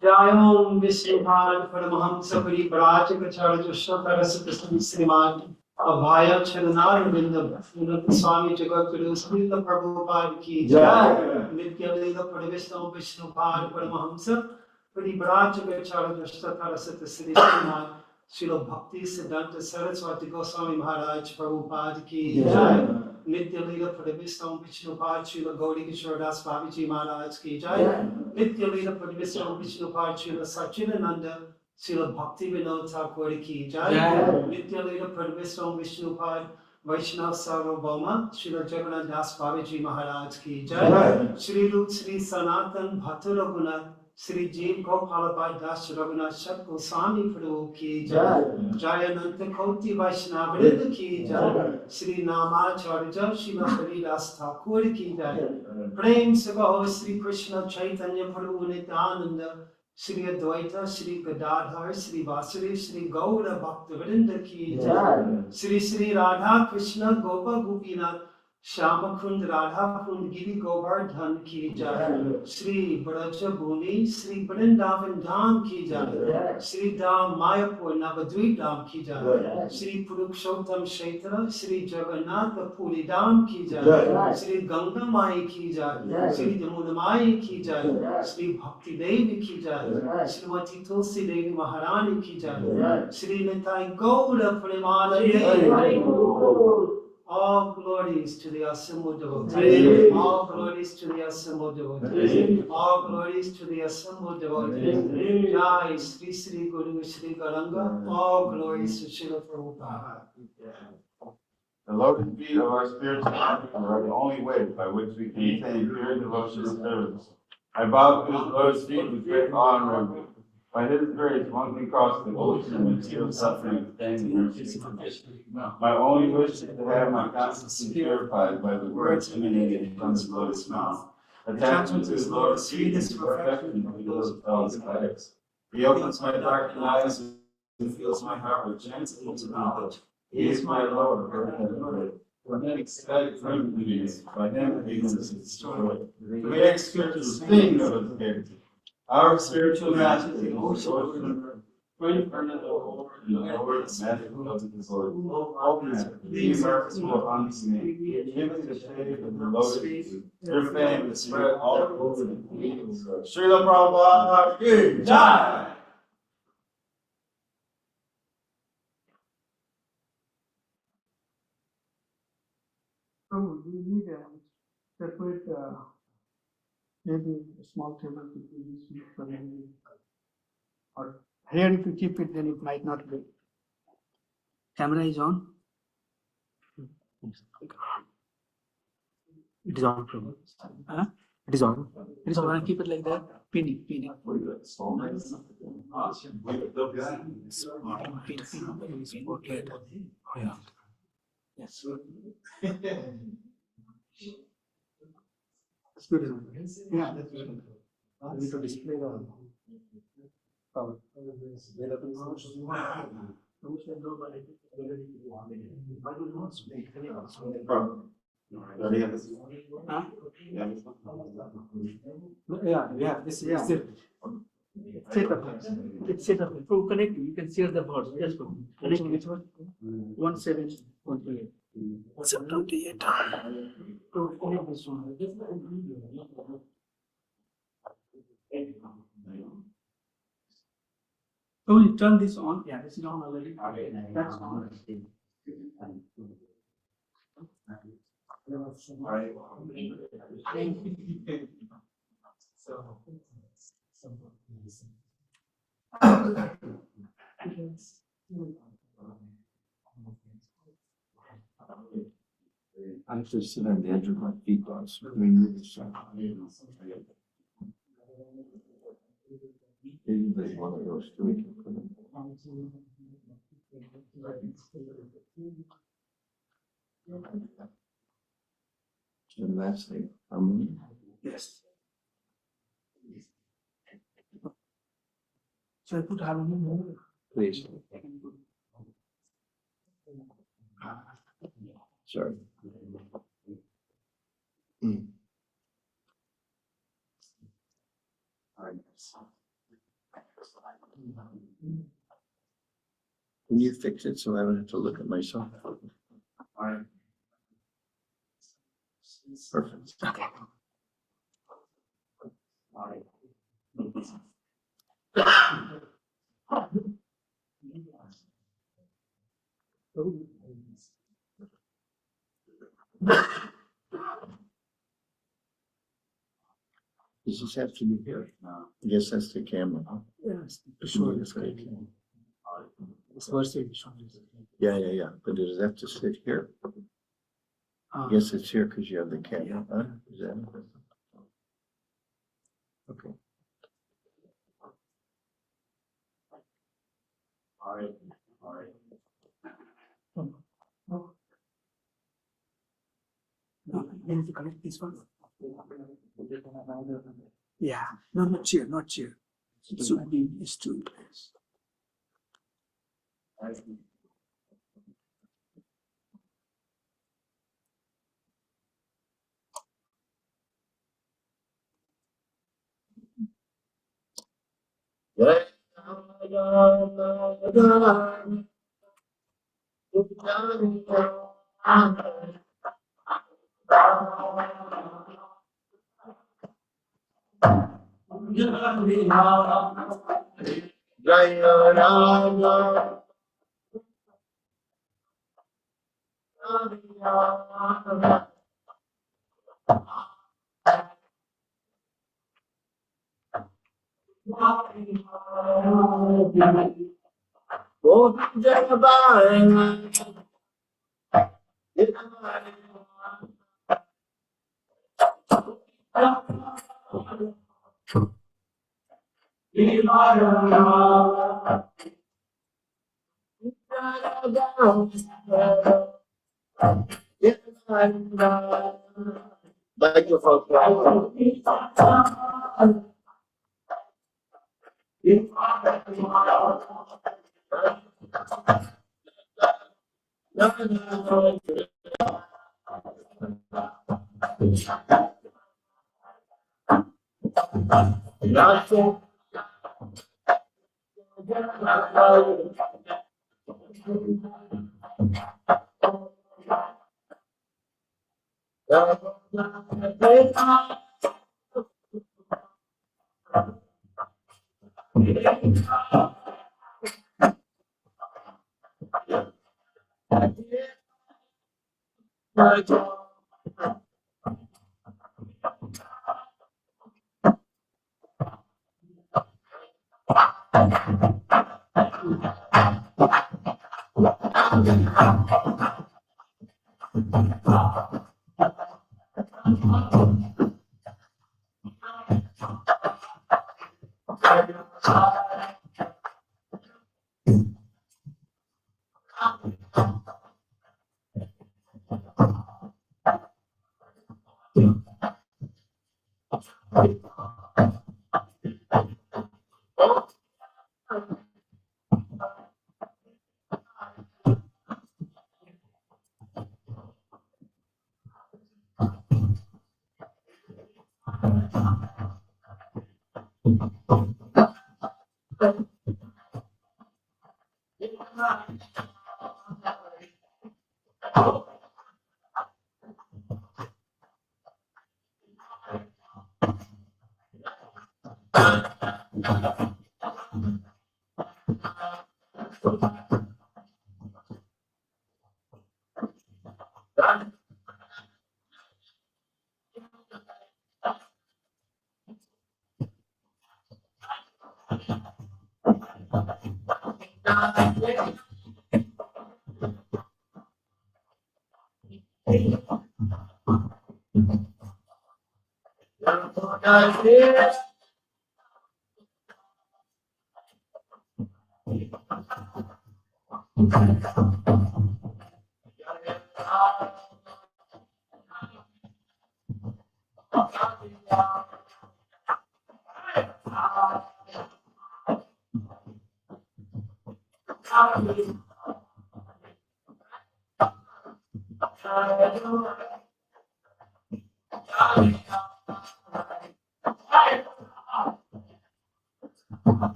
Jayom Vishnupan Paramahamsa Paribrajaka Charajusha Sriman Abhaya Charanara Vinda Unat Swami Jagakuru Srila Prabhupada Ki Jai Nitya Lila Parivishnu Vishnupan Paramahamsa Paribrajaka Charajusha Sriman Srila Bhakti Siddhanta Saraswati Goswami Maharaj Prabhupada Ki Jai Nitya Lila Parivishnu Vishnupad Srila Gauri Kishore Das Babaji Maharaj Ki Jai Nitya Lila Parivishnu Vishnupad Srila Sachidananda Srila Bhakti Vinod Thakur Ki Jai Nitya Lila Parivishnu Vishnupad Vaishnav Sarvabhauma Srila Jagannath Das Babaji Maharaj Ki Jai Shri Rup Shri Sanatan Bhattu Raghunath Shri Jeev Gopalabhai Das Raghunath Shat Goswami Prabhu Ki Jai Jayananta Koti Vaishnava Vrinda Ki Jai Shri Namacharya Srila Hari Das Thakur Ki Jai Prem Sabaho Shri Krishna Chaitanya Prabhu Nityananda Shri Advaita Shri Gadadhar Shri Vasudeva Shri Gaura Bhakta Vrinda Ki Jai Shri Shri Radha Krishna Gopa Gopinath Shyam कुंड राधा कुंड गिरी गोवर्धन की जय। श्री ब्रज भूमि श्री वृंदावन धाम की जय। श्री धाम मायापुर नवद्वीप धाम की जय। श्री पुरुषोत्तम क्षेत्र श्री जगन्नाथ पुरी धाम की जय। श्री गंगा माई की जय। श्री यमुना माई की जय। श्री भक्ति देवी की जय। श्रीमती तुलसी देवी महारानी की जय। श्री निताई गौर Premanand. All glories to the assembled devotees. All glories to the assembled devotees. All glories to the assembled devotees. Jai Sri Sri Guru Sri Garanga. All glories to Srila Prabhupada. The lotus feet of our spiritual master are the only way by which we can attain pure devotion and service. I bow to his lotus feet with great awe and reverence. By his grace, one can cross the ocean of material suffering with thanks and mercy. My only wish is to have my conscience purified by the words emanating from his lotus mouth. Attachment to his lotus feet is perfection of those of all his lives. He opens my darkened eyes and fills my heart with gentle knowledge. He is my Lord, for men expect from me, by him ignorance is destroyed. The very spiritual thing of his character. Our spiritual master is the ocean, great Lord, and the Lord is magical of his Lord. Open it, these merciful unto me. Give me the shade of the lotus. Your fame is spread all over the fields. Srila Prabhupada ki jai! So we need a separate, maybe a small table to do this for maybe, or here if you keep it, then it might not be. Camera is on. It is on, Prabhu. Huh? It is on. It is on. And keep it like that. Pinning. Pin. Spotlight. Oh yeah. Yes. That's good. Yeah, that's good. We need to display the power. Huh? Yeah, this is it. Set up. It's set up. So connect, you can share the board. Yes, connect which one? 1728. 728. So connect this one. So you turn this on. Yeah, this is on already. That's on. I have to sit on the edge of my feet, boss. I mean, it's, anybody one of those two. And last thing, harmony. Yes. So I put harmony more. Please. Sorry. Can you fix it so I don't have to look at myself? Perfect. Okay. Does this have to be here? I guess that's the camera. Yes, sure. It's great. It's worth it. Yeah. But does it have to sit here? I guess it's here because you have the camera. Huh? Is that okay? All right. No, you need to connect this one. Yeah, no, not chair, not chair. It should be these two in place.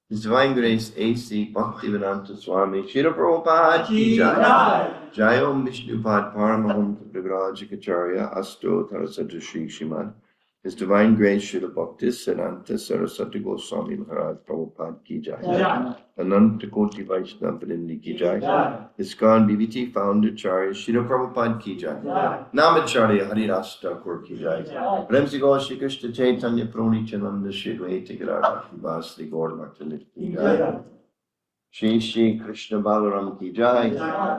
His Divine Grace A.C. Bhaktivedanta Swami Srila Prabhupada Ki Jai. Jai Om Vishnupad Paramaham Vigrajikacharya Asto Tarasatu Shri Shriman. His Divine Grace Srila Bhakti Siddhanta Saraswati Goswami Maharaj Prabhupada Ki Jai. Ananta Koti Vaishnava Vrindi Ki Jai. ISKCON BBT Founder Charya Srila Prabhupada Ki Jai. Namacharya Hari Ras Thakur Ki Jai. Premsi Gaur Shri Krishna Chaitanya Prabhu Nityananda Shri Advaita Gadadhar Srivas Gaur Bhakta Ki Jai. Shri Shri Krishna Balaram Ki Jai.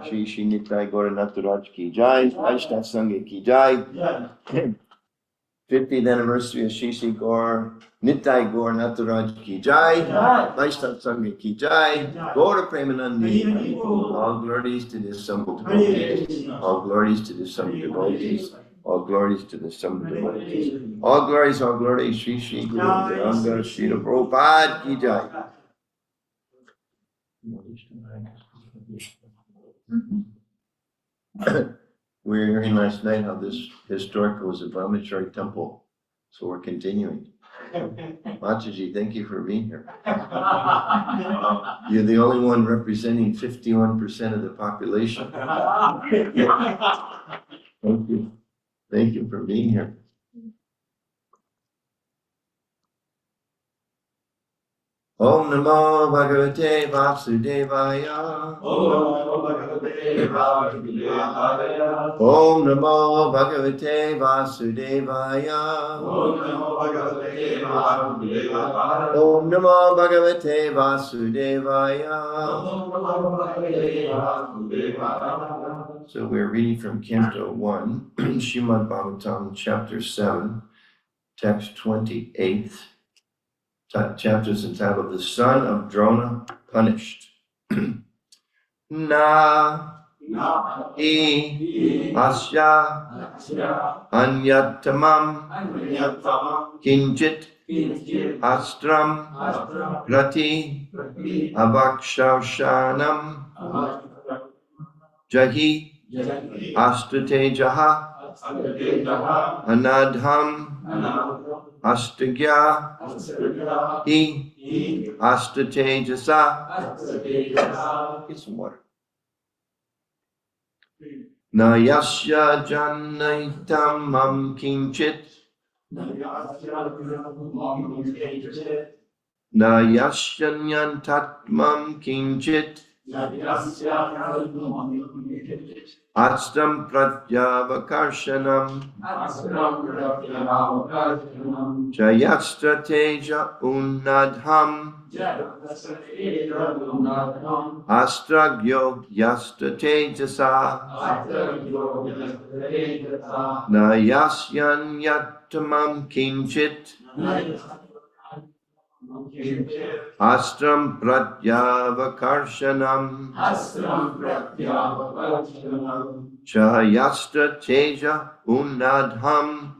Shri Shri Nitai Gauranath Raj Ki Jai. Vaishnava Sangha Ki Jai. 50th anniversary of Shishi Gaur, Nitai Gaur Nataraj Ki Jai, Vaishnav Sangha Ki Jai, Gaura Premanandi. All glories to the assembled devotees. All glories to the assembled devotees. All glories to the assembled devotees. All glories, Shri Shri Guru Garanga Srila Prabhupada Ki Jai. We were hearing last night how this historical was a Brahmachari temple, so we're continuing. Mataji, thank you for being here. You're the only one representing 51% of the population. Thank you. Thank you for being here. Om Namo Bhagavate Vasudevaya. Om Namo Bhagavate Vasudevaya. Om Namo Bhagavate Vasudevaya. So we're reading from Canto 1, Srimad Bhagavatam, Chapter 7, Text 28. Chapters entitled The Son of Drona Punished. Na asya anyatamam kinchit astram prati avakshaushanam jahi astratejaha anadham astagya hi astratejasa. Get some water. Na yasya janaitamam kinchit. Na yasyanyantatmam kinchit. Astram pratyavakarshanam. Jayastrateja unnadham. Astragyo yastratejasa. Na yasyanyatamam kinchit. Astram pratyavakarshanam. Chayastra teja unnadham.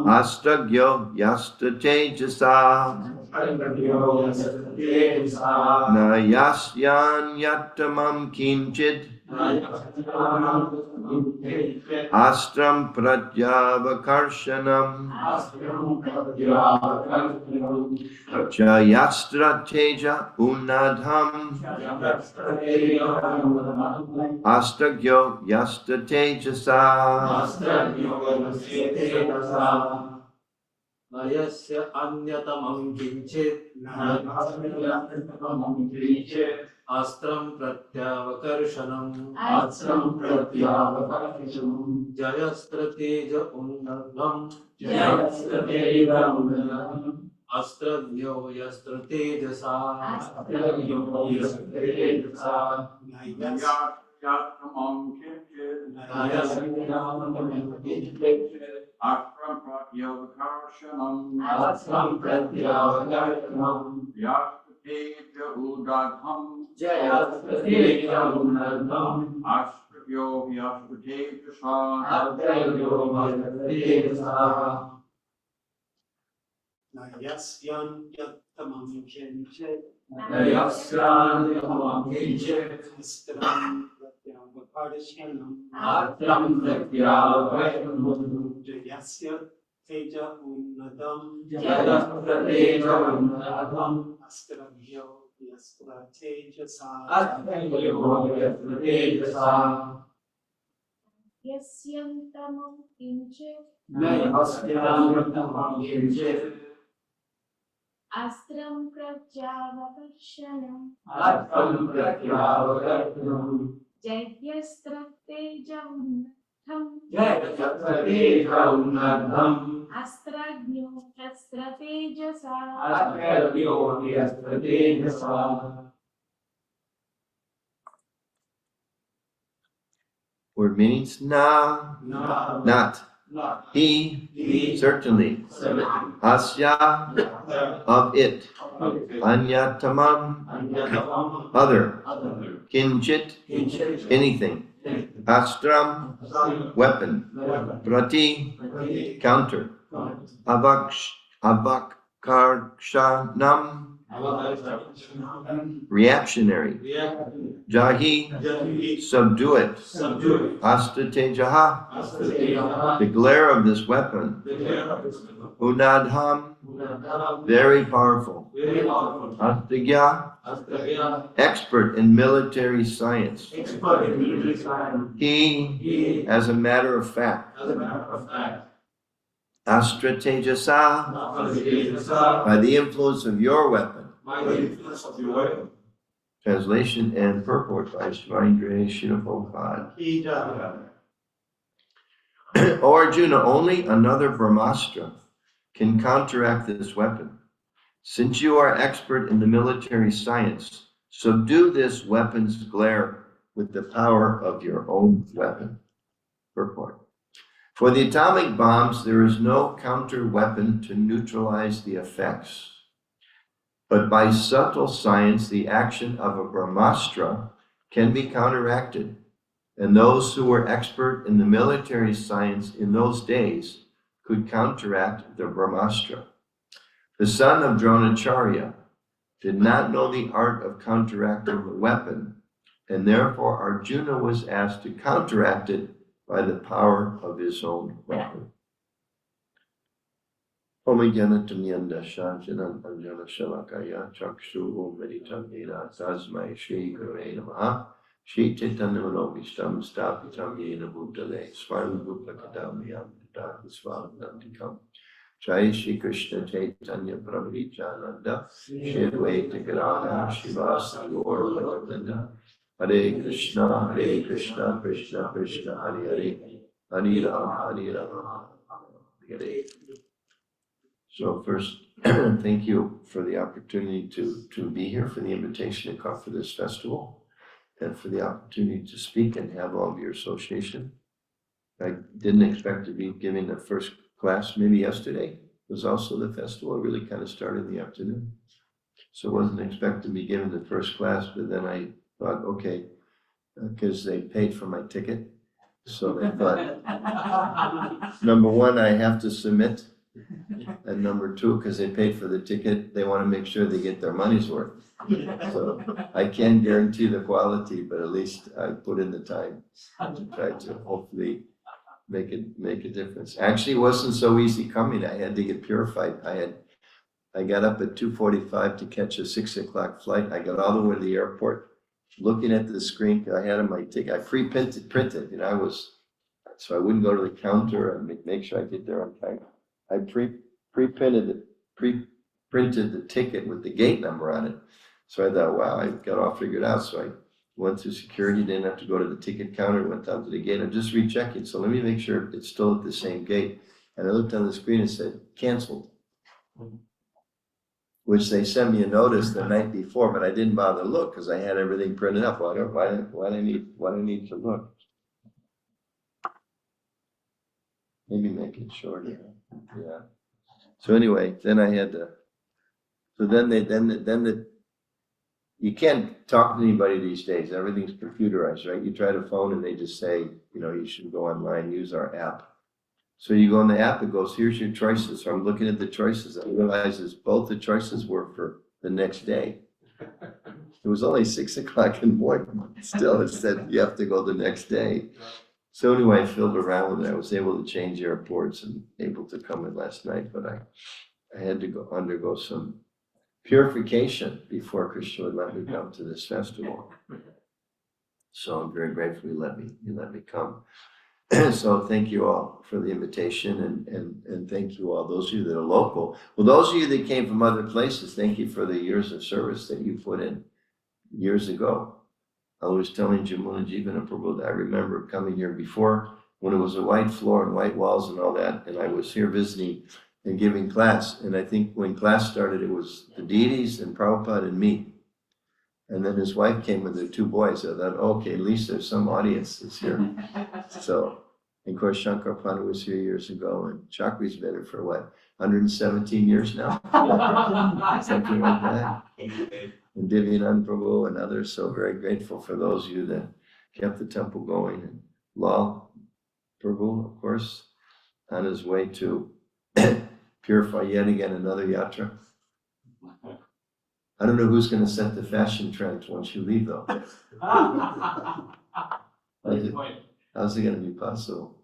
Astagyo yastra tejasa. Na yasyanyatamam kinchit. Astram pratyavakarshanam. Jayastra teja unnadham. Astagyo yastra tejasa. Nayasya anyatamam kinchit astram pratyavakarshanam jayastrateja unnadham astragyo yastratejasa Astram pratyavakarshanam. Yastateja udadham. Astragyo yastatejasa. Yasyan yattamam kinchit. Astram pratyavakarshanam. Jayasya teja unnadam. Astragyo yastratejasa. Yasyantamam kinchit astram pratyavakarshanam jayyastrateja unnadham astragyo yastratejasa. Word meanings na, not. He, certainly. Asya, of it. Anyatamam, other. Kinchit, anything. Astram, weapon. Prati, counter. Abakarshanam, reactionary. Jahi, subdue it. Astatejaha, the glare of this weapon. Unadham, very powerful. Astigya, expert in military science. He, as a matter of fact. Astratejasa, by the influence of your weapon. Translation and purport by Swamindra Shilapopad. O Arjuna, only another Brahmastra can counteract this weapon. Since you are expert in the military science, subdue this weapon's glare with the power of your own weapon. Purport. For the atomic bombs, there is no counter weapon to neutralize the effects. But by subtle science, the action of a Brahmastra can be counteracted. And those who were expert in the military science in those days could counteract the Brahmastra. The son of Dronacharya did not know the art of counteracting the weapon, and therefore Arjuna was asked to counteract it by the power of his own weapon. Omigyanatanyanda Shanjanam Anjana Shalakaya Chakshu Meditamina Tasmai Shri Gurve Namaha Shri Chaitanyamanovistam Stapitam Yena Bhutale Swaram Bhupakadamyam Dada Swamanandikam Jai Shri Krishna Chaitanya Prabhu Nityananda Shri Advaita Gadadhara Shivasa Gaur Bhaktivinoda Hare Krishna Krishna Krishna Hare Hare Hare Rama Hare. So first, thank you for the opportunity to be here, for the invitation to come for this festival, and for the opportunity to speak and have all of your association. I didn't expect to be giving the first class. Maybe yesterday was also the festival. It really kind of started in the afternoon. So I wasn't expecting to be giving the first class, but then I thought, okay, because they paid for my ticket. So they thought, number one, I have to submit. And number two, because they paid for the ticket, they want to make sure they get their money's worth. So I can't guarantee the quality, but at least I put in the time to try to hopefully make a difference. Actually, it wasn't so easy coming. I had to get purified. I got up at 2:45 to catch a 6 o'clock flight. I got all the way to the airport, looking at the screen. I had on my ticket. I printed, so I wouldn't go to the counter and make sure I get there on time. I pre-printed the ticket with the gate number on it. So I thought, wow, I got all figured out. So I went through security, didn't have to go to the ticket counter, went down to the gate. I'm just rechecking. So let me make sure it's still at the same gate. And I looked on the screen and said, canceled. Which they sent me a notice the night before, but I didn't bother to look because I had everything printed up. Why do I need to look? Maybe make it shorter. Yeah. So anyway, then I had to. So then you can't talk to anybody these days. Everything's computerized, right? You try to phone and they just say, you should go online, use our app. So you go on the app, it goes, here's your choices. So I'm looking at the choices. I realizes both the choices were for the next day. It was only 6 o'clock in the morning. Still, it said you have to go the next day. So anyway, I filled around with it. I was able to change airports and able to come in last night, but I had to undergo some purification before Krishna would let me come to this festival. So I'm very grateful you let me come. So thank you all for the invitation and thank you all, those of you that are local. Well, those of you that came from other places, thank you for the years of service that you put in years ago. I was telling Jamuna Jivan and Prabhu, I remember coming here before when it was a white floor and white walls and all that, and I was here visiting and giving class. And I think when class started, it was the deities and Prabhupada and me. And then his wife came with their 2 boys. I thought, okay, at least there's some audience that's here. So, and of course, Shankar Pandit was here years ago, and Chakri's been here for what, 117 years now? Something like that. And Divyanand Prabhu and others, so very grateful for those of you that kept the temple going. And Lal Prabhu, of course, on his way to purify yet again another yatra. I don't know who's going to set the fashion trend once you leave, though. How's it going to be possible?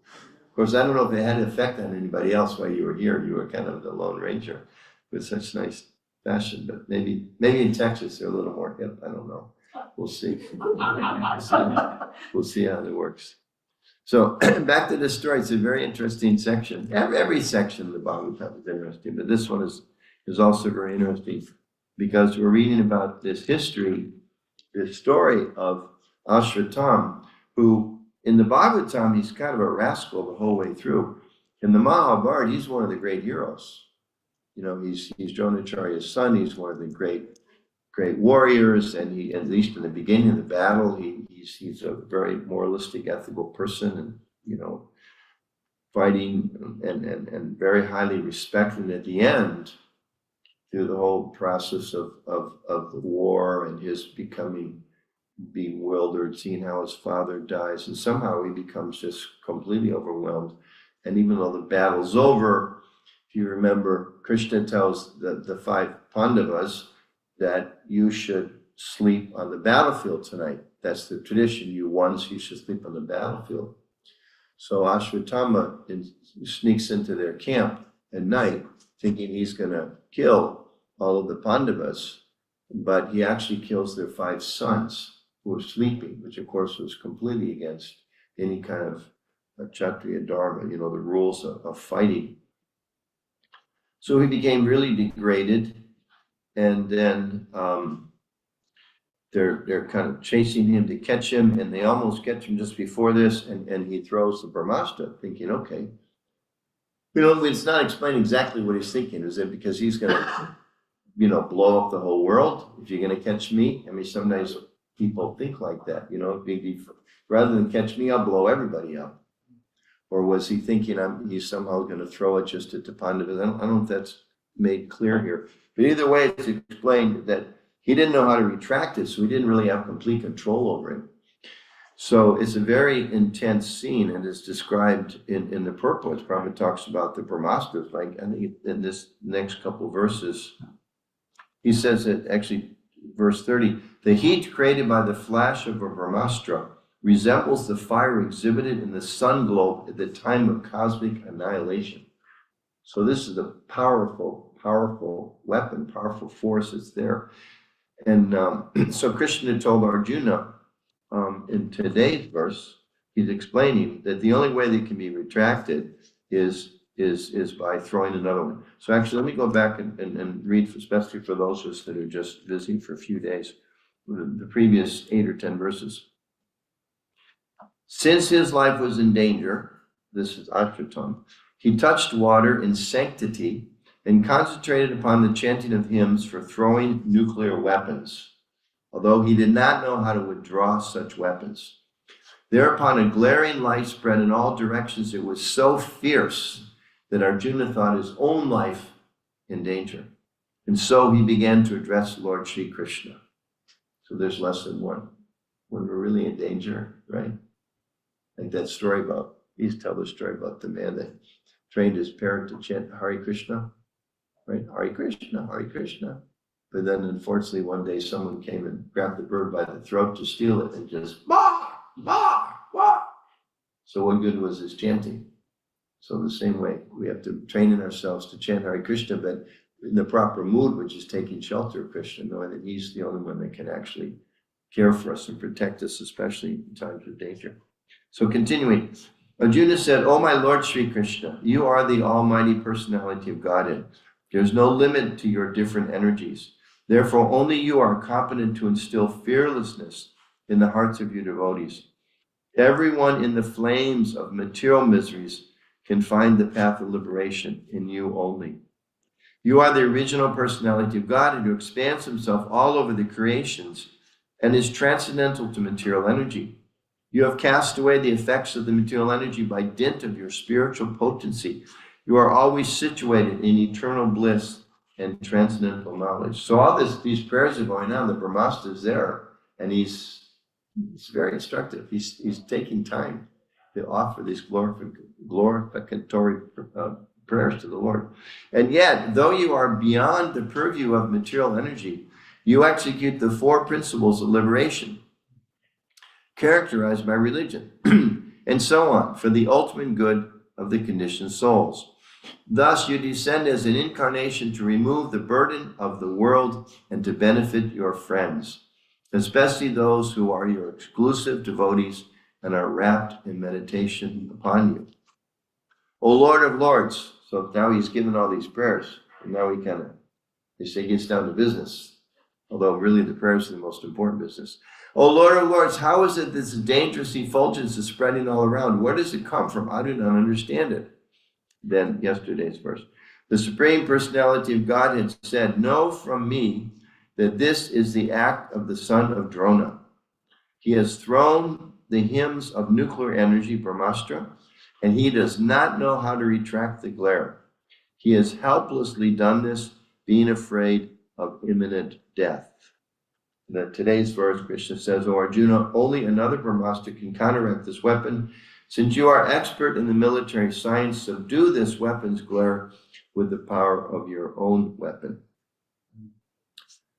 Of course, I don't know if it had an effect on anybody else while you were here. You were kind of the Lone Ranger with such nice fashion, but maybe in Texas they're a little more hip. I don't know. We'll see. We'll see how it works. So back to the story. It's a very interesting section. Every section of the Bhagavatam is interesting, but this one is also very interesting because we're reading about this history, this story of Ashwatam, who in the Bhagavatam, he's kind of a rascal the whole way through. In the Mahabharata, he's one of the great heroes. You know, he's Dronacharya's son. He's one of the great warriors, and he, at least in the beginning of the battle, he's a very moralistic, ethical person, and you know, fighting and very highly respected. And at the end, through the whole process of the war and his becoming bewildered, seeing how his father dies, and somehow he becomes just completely overwhelmed. And even though the battle's over, if you remember, Krishna tells the 5 Pandavas that you should sleep on the battlefield tonight. That's the tradition. You won, so you should sleep on the battlefield. So Ashwatthama sneaks into their camp at night, thinking he's going to kill all of the Pandavas, but he actually kills their 5 sons who were sleeping, which of course was completely against any kind of Kshatriya Dharma, you know, the rules of fighting. So he became really degraded, and then they're kind of chasing him to catch him, and they almost catch him just before this, and he throws the Brahmastra, thinking, okay. You know, it's not explaining exactly what he's thinking. Is it because he's going to, you know, blow up the whole world if you're going to catch me? I mean, sometimes people think like that, you know, rather than catch me, I'll blow everybody up. Or was he thinking he's somehow going to throw it just at the Pandavas? I don't know if that's made clear here. But either way, it's explained that he didn't know how to retract it, so he didn't really have complete control over it. So it's a very intense scene, and it's described in the purport. It probably talks about the Brahmastras, like I think in this next couple verses. He says that actually, verse 30, the heat created by the flash of a Brahmastra resembles the fire exhibited in the sun globe at the time of cosmic annihilation. So this is a powerful, powerful weapon, powerful force that's there. And so Krishna told Arjuna in today's verse, he's explaining that the only way that can be retracted is by throwing another one. So actually, let me go back and read, especially for those of us that are just visiting for a few days, the previous 8 or 10 verses. Since his life was in danger, this is Ashwatam, he touched water in sanctity and concentrated upon the chanting of hymns for throwing nuclear weapons, although he did not know how to withdraw such weapons. Thereupon a glaring light spread in all directions. It was so fierce that Arjuna thought his own life in danger. And so he began to address Lord Sri Krishna. So there's lesson 1. When we're really in danger, right? Like that story about, he used to tell the story about the man that trained his parrot to chant Hare Krishna, right? Hare Krishna, Hare Krishna. But then unfortunately one day someone came and grabbed the bird by the throat to steal it and just, bah, bah, bah. So what good was his chanting? So the same way, we have to train in ourselves to chant Hare Krishna, but in the proper mood, which is taking shelter of Krishna, knowing that he's the only one that can actually care for us and protect us, especially in times of danger. So continuing, Arjuna said, "O my Lord Sri Krishna, you are the almighty personality of Godhead. There's no limit to your different energies. Therefore, only you are competent to instill fearlessness in the hearts of your devotees. Everyone in the flames of material miseries can find the path of liberation in you only. You are the original personality of God, and who expands himself all over the creations and is transcendental to material energy. You have cast away the effects of the material energy by dint of your spiritual potency. You are always situated in eternal bliss and transcendental knowledge. So all these prayers are going on. The Brahmasta is there, and he's very instructive. He's taking time to offer these glorificatory prayers to the Lord. And yet, though you are beyond the purview of material energy, you execute the four principles of liberation characterized by religion, and so on, for the ultimate good of the conditioned souls. Thus, you descend as an incarnation to remove the burden of the world and to benefit your friends, especially those who are your exclusive devotees and are wrapped in meditation upon you. O Lord of Lords, so now he's given all these prayers, and now he kind of, they say, gets down to business, although really the prayers are the most important business. O Lord of Lords, how is it this dangerous effulgence is spreading all around? Where does it come from? I do not understand it. Then yesterday's verse. The Supreme Personality of Godhead said, know from me that this is the act of the son of Drona. He has thrown the hymns of nuclear energy, Brahmastra, and he does not know how to retract the glare. He has helplessly done this, being afraid of imminent death. Today's verse, Krishna says, O Arjuna, only another Brahmastra can counteract this weapon. Since you are expert in the military science, subdue this weapon's glare with the power of your own weapon.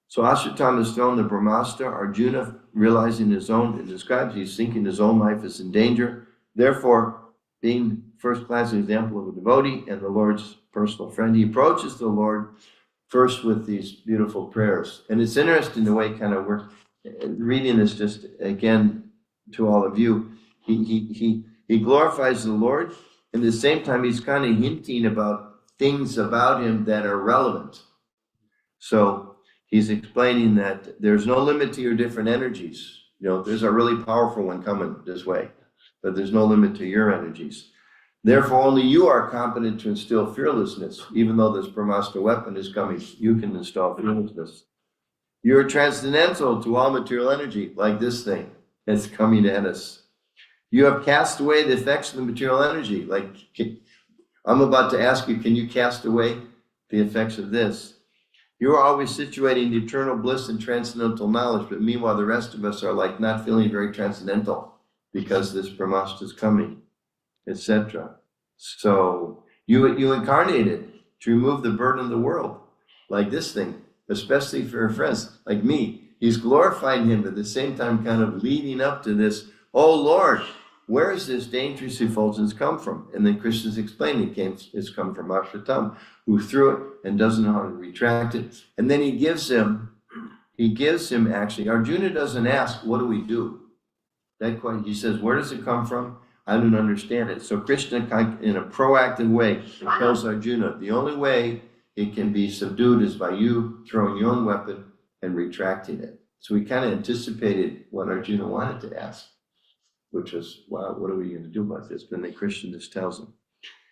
So Ashwatthama has thrown the Brahmastra. Arjuna, realizing his own, it describes he's thinking his own life is in danger. Therefore, being first-class example of a devotee and the Lord's personal friend, he approaches the Lord first with these beautiful prayers. And it's interesting the way kind of we're reading this just again to all of you. He glorifies the Lord, and at the same time he's kind of hinting about things about him that are relevant. So he's explaining that there's no limit to your different energies. You know, there's a really powerful one coming this way, but there's no limit to your energies. Therefore, only you are competent to instill fearlessness. Even though this Brahmastra weapon is coming, you can install fearlessness. You're transcendental to all material energy, like this thing that's coming at us. You have cast away the effects of the material energy. Like, I'm about to ask you, can you cast away the effects of this? You are always situating the eternal bliss and transcendental knowledge, but meanwhile, the rest of us are like not feeling very transcendental because this Brahmastra is coming, etc. So you incarnated to remove the burden of the world, like this thing, especially for your friends, like me. He's glorifying him, but at the same time kind of leading up to this, oh Lord, where is this dangerous effulgence come from? And then Krishna's explaining it's come from Ashwatthama, who threw it and doesn't know how to retract it. And then he gives him actually, Arjuna doesn't ask, what do we do? That question, he says, where does it come from? I don't understand it. So Krishna, in a proactive way, tells Arjuna, the only way it can be subdued is by you throwing your own weapon and retracting it. So he kind of anticipated what Arjuna wanted to ask, which was, wow, what are we going to do about this? But then Krishna just tells him.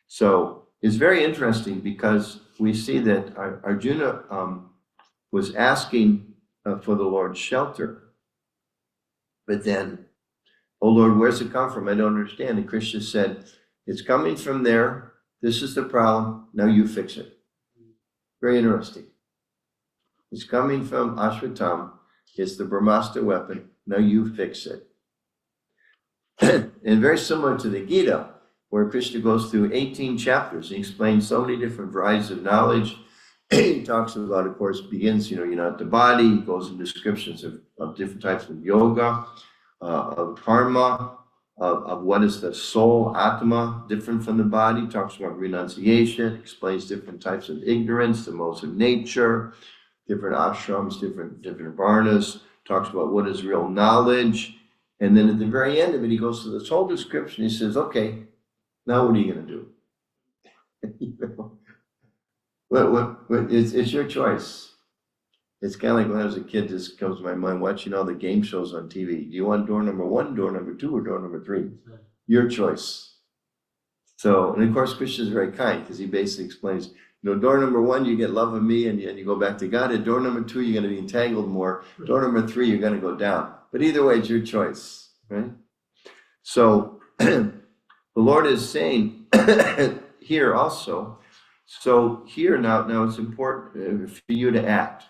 So it's very interesting because we see that Arjuna was asking for the Lord's shelter, but then, oh Lord, where's it come from? I don't understand. And Krishna said, it's coming from there. This is the problem. Now you fix it. Very interesting. It's coming from Ashwatthama. It's the Brahmastra weapon. Now you fix it. And very similar to the Gita, where Krishna goes through 18 chapters. He explains so many different varieties of knowledge. He talks about, of course, begins, you're not the body. He goes into descriptions of different types of yoga, of karma, of what is the soul, atma, different from the body. He talks about renunciation, explains different types of ignorance, the modes of nature, different ashrams, different varnas, talks about what is real knowledge. And then at the very end of it, he goes through this whole description. He says, okay, now what are you going to do? It's your choice. It's kind of like when I was a kid, this comes to my mind, watching all the game shows on TV. Do you want door number 1, door number 2, or door number 3? Your choice. So, and of course, Krishna is very kind because he basically explains, door number 1, you get love of me and you go back to God. At door number 2, you're going to be entangled more. Door number 3, you're going to go down. But either way, it's your choice, right? So the Lord is saying here also, so here now it's important for you to act.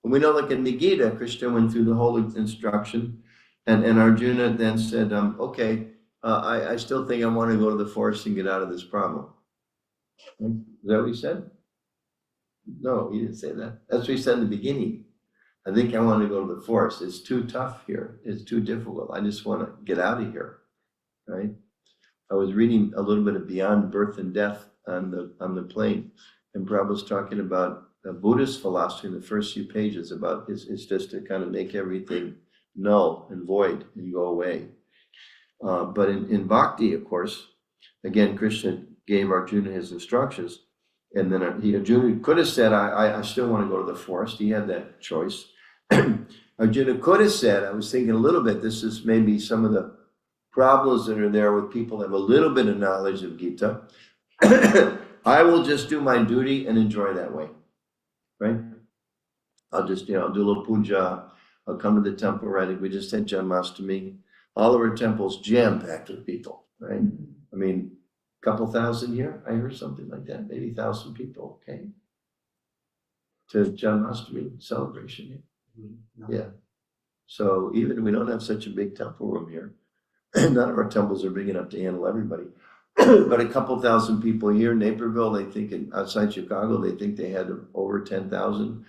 And we know, like in the Gita, Krishna went through the whole instruction, and Arjuna then said, okay, I still think I want to go to the forest and get out of this problem. Is that what he said? No, he didn't say that. That's what he said in the beginning. I think I want to go to the forest. It's too tough here. It's too difficult. I just want to get out of here, right? I was reading a little bit of Beyond Birth and Death on the plane, and Prabhupada was talking about a Buddhist philosophy in the first few pages about it's just to kind of make everything null and void and go away. But in Bhakti, of course, again, Krishna gave Arjuna his instructions, and then Arjuna could have said, I still want to go to the forest. He had that choice. Arjuna could have said, I was thinking a little bit, this is maybe some of the problems that are there with people that have a little bit of knowledge of Gita. I will just do my duty and enjoy that way, right? I'll just, I'll do a little puja. I'll come to the temple, right? We just had Janmashtami. All of our temples jam-packed with people, right? I mean, a couple thousand here, I heard something like that, maybe 1,000 people came to Janmashtami celebration. Yeah. So even we don't have such a big temple room here. None of our temples are big enough to handle everybody. But a couple thousand people here, Naperville, they think, outside Chicago, they think they had over 10,000.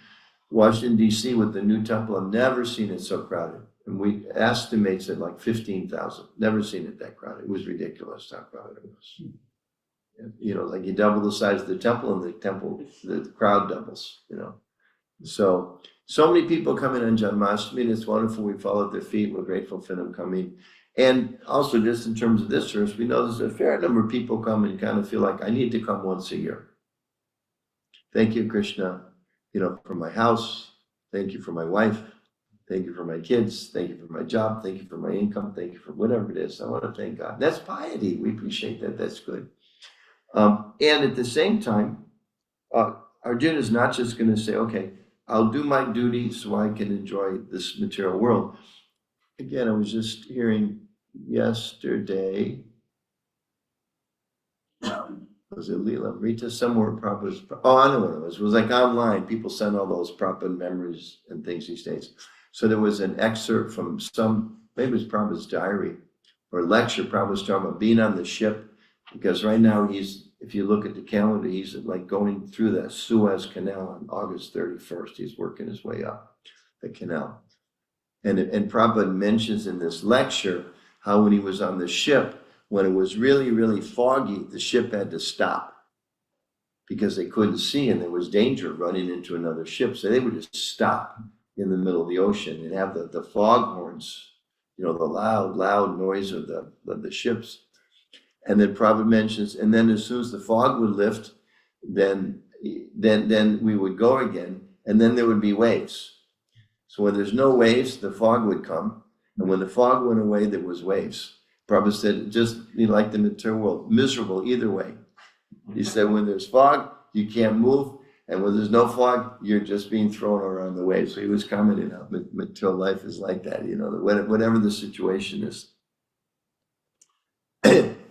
Washington, D.C. with the new temple, I've never seen it so crowded. And we estimates it like 15,000. Never seen it that crowded. It was ridiculous how crowded it was. Like you double the size of the temple and the crowd doubles, So many people coming on Janmashtami, and it's wonderful. We fall at their feet. We're grateful for them coming. And also just in terms of this verse, we know there's a fair number of people come and kind of feel like I need to come once a year. Thank you, Krishna, for my house. Thank you for my wife. Thank you for my kids. Thank you for my job. Thank you for my income. Thank you for whatever it is. I want to thank God. That's piety. We appreciate that. That's good. And at the same time, Arjuna is not just going to say, okay, I'll do my duty so I can enjoy this material world. Again, I was just hearing yesterday, was it Leela Rita somewhere? Prabhupada's, I know what it was. It was like online. People send all those Prabhupada memories and things these days. So there was an excerpt from maybe it was Prabhupada's diary or lecture. Prabhupada was talking about being on the ship, because right now if you look at the calendar, he's like going through the Suez Canal on August 31st. He's working his way up the canal. And Prabhupada mentions in this lecture how when he was on the ship, when it was really, really foggy, the ship had to stop because they couldn't see and there was danger of running into another ship. So they would just stop in the middle of the ocean and have the fog horns, the loud noise of the ships. And then Prabhupada mentions, and then as soon as the fog would lift, then we would go again, and then there would be waves. So when there's no waves, the fog would come. And when the fog went away, there was waves. Prabhupada said, just be like the material world, miserable either way. He said, when there's fog, you can't move. And when there's no fog, you're just being thrown around the waves. So he was commenting how material life is like that, whatever the situation is.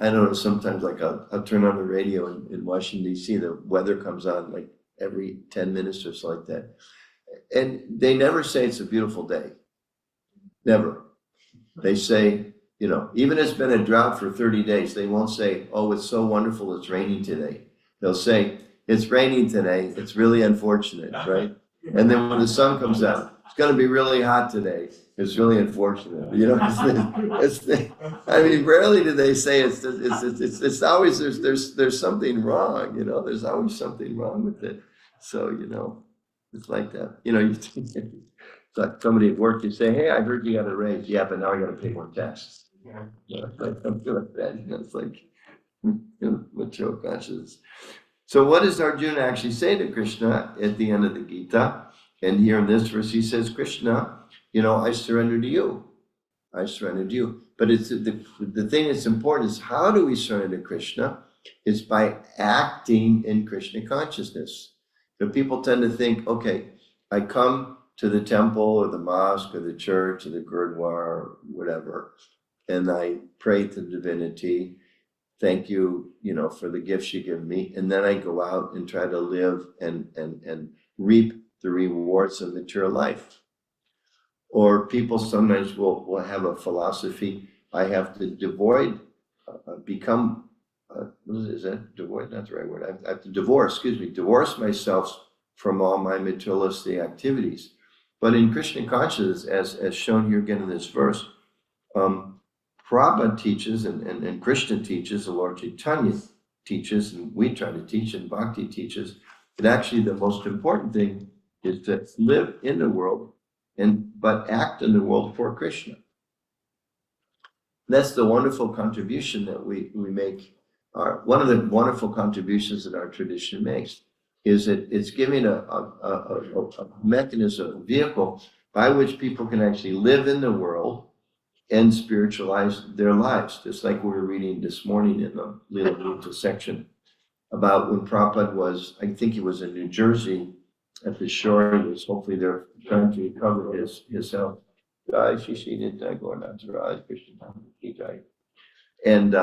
I know sometimes like I'll turn on the radio in Washington, D.C., the weather comes on like every 10 minutes or so like that. And they never say it's a beautiful day. Never. They say, even if it's been a drought for 30 days, they won't say, oh, it's so wonderful, it's raining today. They'll say, it's raining today, it's really unfortunate, right? And then when the sun comes out, it's going to be really hot today. It's really unfortunate. Rarely do they say it's always, there's something wrong, there's always something wrong with it. So, it's like that. You think, it's like somebody at work, you say, hey, I heard you got a raise. Yeah, but now I got to pay more taxes. It's like something like that. It's like material consciousness. So what does Arjuna actually say to Krishna at the end of the Gita? And here in this verse, he says, Krishna, I surrender to you. I surrender to you. But it's the thing that's important is, how do we surrender to Krishna? It's by acting in Krishna consciousness. People tend to think, okay, I come to the temple or the mosque or the church or the gurdwara or whatever, and I pray to the divinity. Thank you, for the gifts you give me. And then I go out and try to live and reap the rewards of material life. Or people sometimes will have a philosophy, I have to become, is that devoid? Not the right word. I have to divorce myself from all my materialistic activities. But in Krishna consciousness, as shown here again in this verse, Prabhupada teaches and Krishna teaches, the Lord Chaitanya teaches, and we try to teach, and Bhakti teaches, that actually the most important thing is to live in the world but act in the world for Krishna. That's the wonderful contribution that we make. One of the wonderful contributions that our tradition makes is that it's giving a mechanism, a vehicle by which people can actually live in the world and spiritualize their lives. Just like we were reading this morning in the Lila Gupta section about when Prabhupada was, I think he was in New Jersey at the shore. He was hopefully they're trying to recover his health. And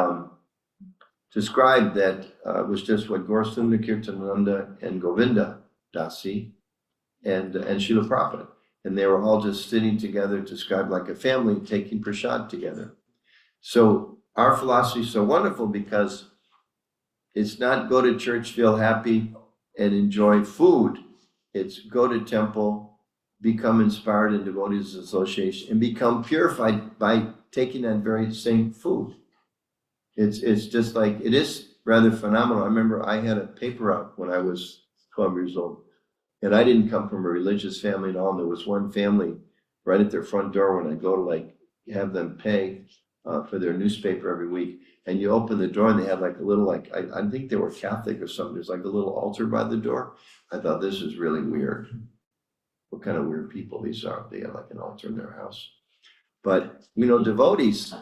described that was just what Gaurasundara Kirtananda and Govinda Dasi and Srila Prabhupada. And they were all just sitting together, described like a family, taking prasad together. So our philosophy is so wonderful because it's not go to church, feel happy, and enjoy food. It's go to temple, become inspired in devotees association, and become purified by taking that very same food. It's just like, it is rather phenomenal. I remember I had a paper out when I was 12 years old. And I didn't come from a religious family at all. And there was one family right at their front door when I go to have them pay for their newspaper every week. And you open the door and they had like a little, I think they were Catholic or something. There's like a little altar by the door. I thought, this is really weird. What kind of weird people these are. They have like an altar in their house. But, devotees,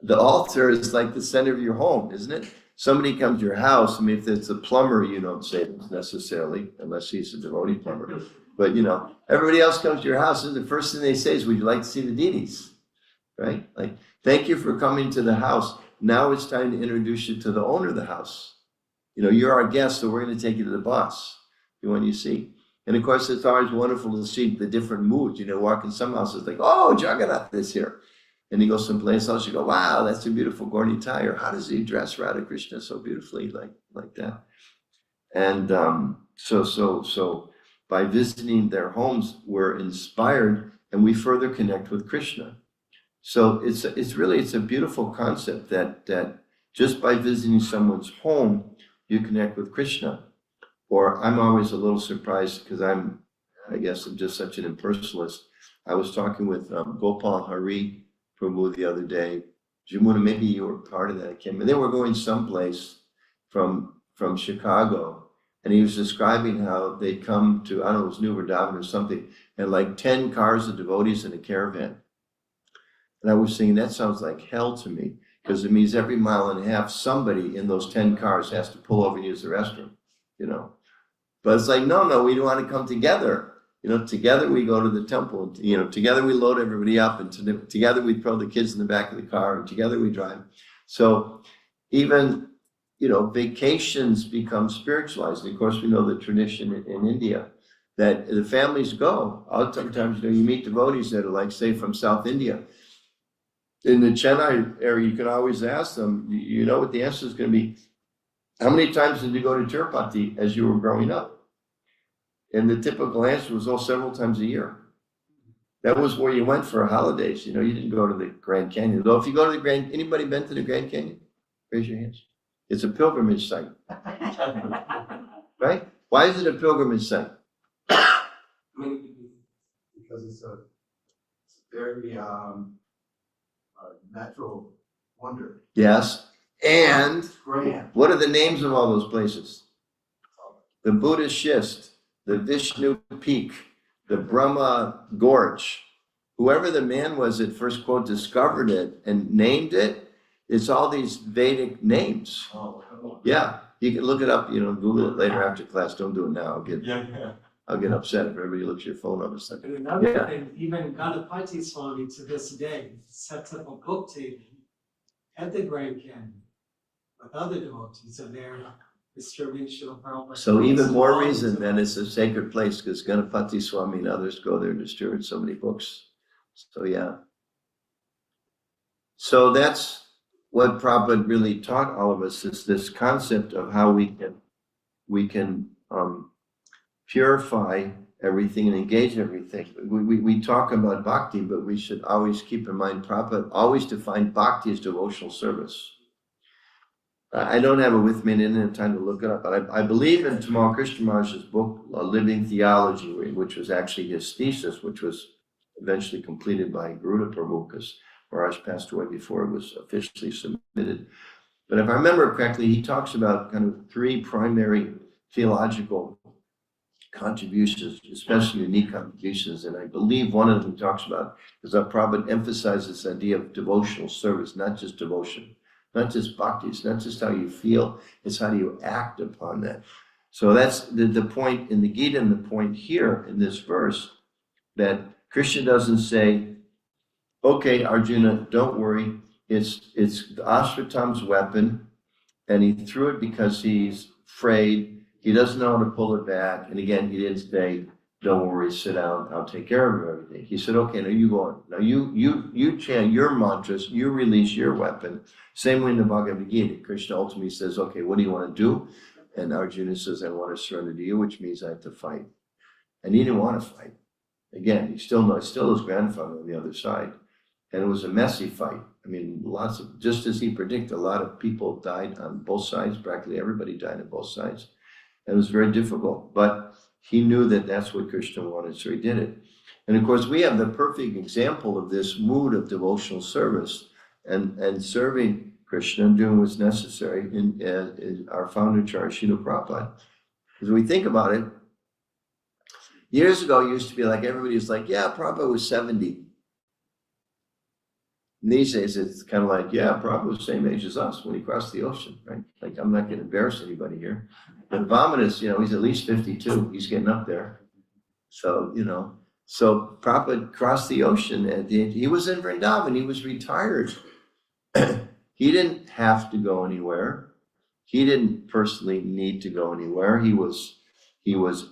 the altar is like the center of your home, isn't it? Somebody comes to your house. I mean, if it's a plumber, you don't say this necessarily, unless he's a devotee plumber. But, everybody else comes to your house, and the first thing they say is, would you like to see the deities? Right? Like, thank you for coming to the house. Now it's time to introduce you to the owner of the house. You're our guest, so we're going to take you to the boss, the one you see. And of course, it's always wonderful to see the different moods. Walk in some houses, like, oh, Jagannath is here. And he goes someplace else, you go, wow, that's a beautiful Gauri tie, or how does he dress Radha Krishna so beautifully like that? And so by visiting their homes, we're inspired and we further connect with Krishna. So it's a beautiful concept that just by visiting someone's home, you connect with Krishna. Or I'm always a little surprised because I'm just such an impersonalist. I was talking with Gopal Hari Prabhu the other day. Jamuna, maybe you were part of that. They were going someplace from Chicago, and he was describing how they'd come to, I don't know, it was New Vrindavan or something, and like 10 cars of devotees in a caravan. And I was thinking, that sounds like hell to me, because it means every mile and a half, somebody in those 10 cars has to pull over and use the restroom, But it's like, no, we want to come together. Together we go to the temple, together we load everybody up, and together we throw the kids in the back of the car, and together we drive. So even, vacations become spiritualized. And of course, we know the tradition in India that the families go. Sometimes, you meet devotees that are like, say, from South India. In the Chennai area, you can always ask them, you know what the answer is going to be. How many times did you go to Tirupati as you were growing up? And the typical answer was, several times a year. That was where you went for holidays. You didn't go to the Grand Canyon. Though if you go to the anybody been to the Grand Canyon? Raise your hands. It's a pilgrimage site. Right? Why is it a pilgrimage site? Because it's a very natural wonder. Yes. And Grand. what are the names of all those places? The Buddha Schist, the Vishnu Peak, the Brahma Gorge. Whoever the man was that first, quote, discovered it and named it, It's all these Vedic names. Yeah, you can look it up, Google it later after class. Don't do it now. I'll get upset if everybody looks at your phone all of a sudden. And another Yeah. thing, even Ganapati Swami to this day sets up a book table at the Grand Canyon with other devotees of their distribution of Prabhupada. So even more reason that it's a sacred place, because Ganapati Swami and others go there and distribute so many books. So yeah. So that's what Prabhupada really taught all of us, is this concept of how we can purify everything and engage everything. We talk about bhakti, but we should always keep in mind, Prabhupada always defined bhakti as devotional service. I don't have it with me and I didn't have time to look it up, but I believe in Tamal Krishna Maharaj's book, Living Theology, which was actually his thesis, which was eventually completed by Garuda Prabhu, because Maharaj passed away before it was officially submitted. But if I remember correctly, he talks about kind of three primary theological contributions, especially unique contributions. And I believe one of them talks about, because Prabhupada emphasizes this idea of devotional service, not just devotion, not just bhakti, it's not just how you feel, it's how do you act upon that. So that's the point in the Gita, and the point here in this verse, that Krishna doesn't say, okay, Arjuna, don't worry, it's Ashwatam's weapon, and he threw it because he's afraid. He doesn't know how to pull it back. And again, he didn't say, don't worry, sit down, I'll take care of everything. He said, okay, now you go on. Now you chant your mantras, you release your weapon. Same way in the Bhagavad Gita, Krishna ultimately says, okay, what do you want to do? And Arjuna says, I want to surrender to you, which means I have to fight. And he didn't want to fight. Again, he's still his grandfather on the other side. And it was a messy fight. I mean, just as he predicted, a lot of people died on both sides. Practically everybody died on both sides. It was very difficult, but he knew that that's what Krishna wanted, so he did it. And of course, we have the perfect example of this mood of devotional service and serving Krishna and doing what's necessary in our founder, Srila Prabhupada. Because when we think about it, years ago, it used to be like, everybody was like, yeah, Prabhupada was 70. And these days, it's kind of like, yeah, Prabhupada was the same age as us when he crossed the ocean, right? Like, I'm not going to embarrass anybody here. But Vamanas, he's at least 52. He's getting up there. So, so Prabhupada crossed the ocean, and he was in Vrindavan. He was retired. He didn't have to go anywhere. He didn't personally need to go anywhere. He was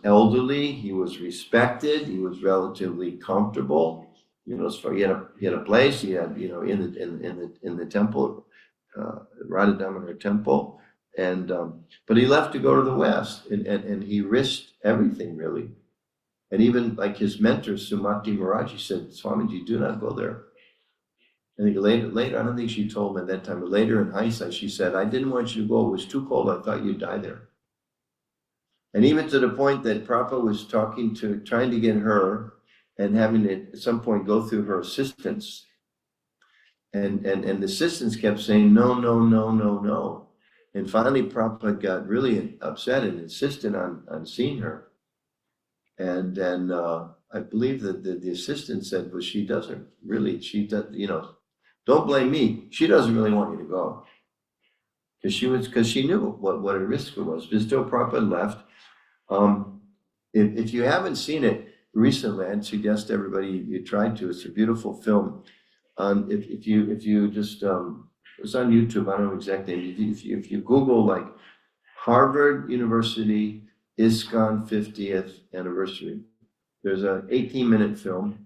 elderly. He was respected. He was relatively comfortable. So he had a place. He had, in the temple, Radha Damodar temple. And but he left to go to the West, and he risked everything, really. And even like his mentor, Sumati Maharaj, said, Swamiji, do not go there. I think later, I don't think she told him at that time, but later in hindsight, she said, I didn't want you to go. It was too cold. I thought you'd die there. And even to the point that Prabhupada was trying to get her, and having to at some point go through her assistants. And the assistants kept saying, no, no, no, no, no. And finally, Prabhupada got really upset and insisted on seeing her. And then I believe that the assistant said, well, she does, don't blame me. She doesn't really want you to go. Because she knew what a risk it was. But still, Prabhupada left. If you haven't seen it recently, I'd suggest everybody you try to. It's a beautiful film. If you just it's on YouTube. I don't know exactly. If you Google like Harvard University ISKCON 50th anniversary, there's an 18-minute film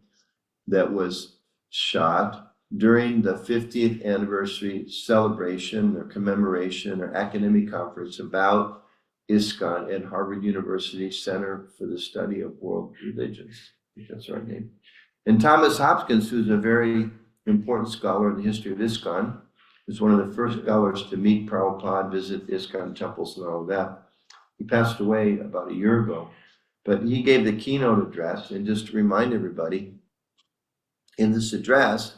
that was shot during the 50th anniversary celebration or commemoration or academic conference about ISKCON at Harvard University Center for the Study of World Religions. I think that's the right name. And Thomas Hopkins, who's a very important scholar in the history of ISKCON, was one of the first scholars to meet Prabhupada, visit ISKCON temples and all of that. He passed away about a year ago, but he gave the keynote address. And just to remind everybody, in this address,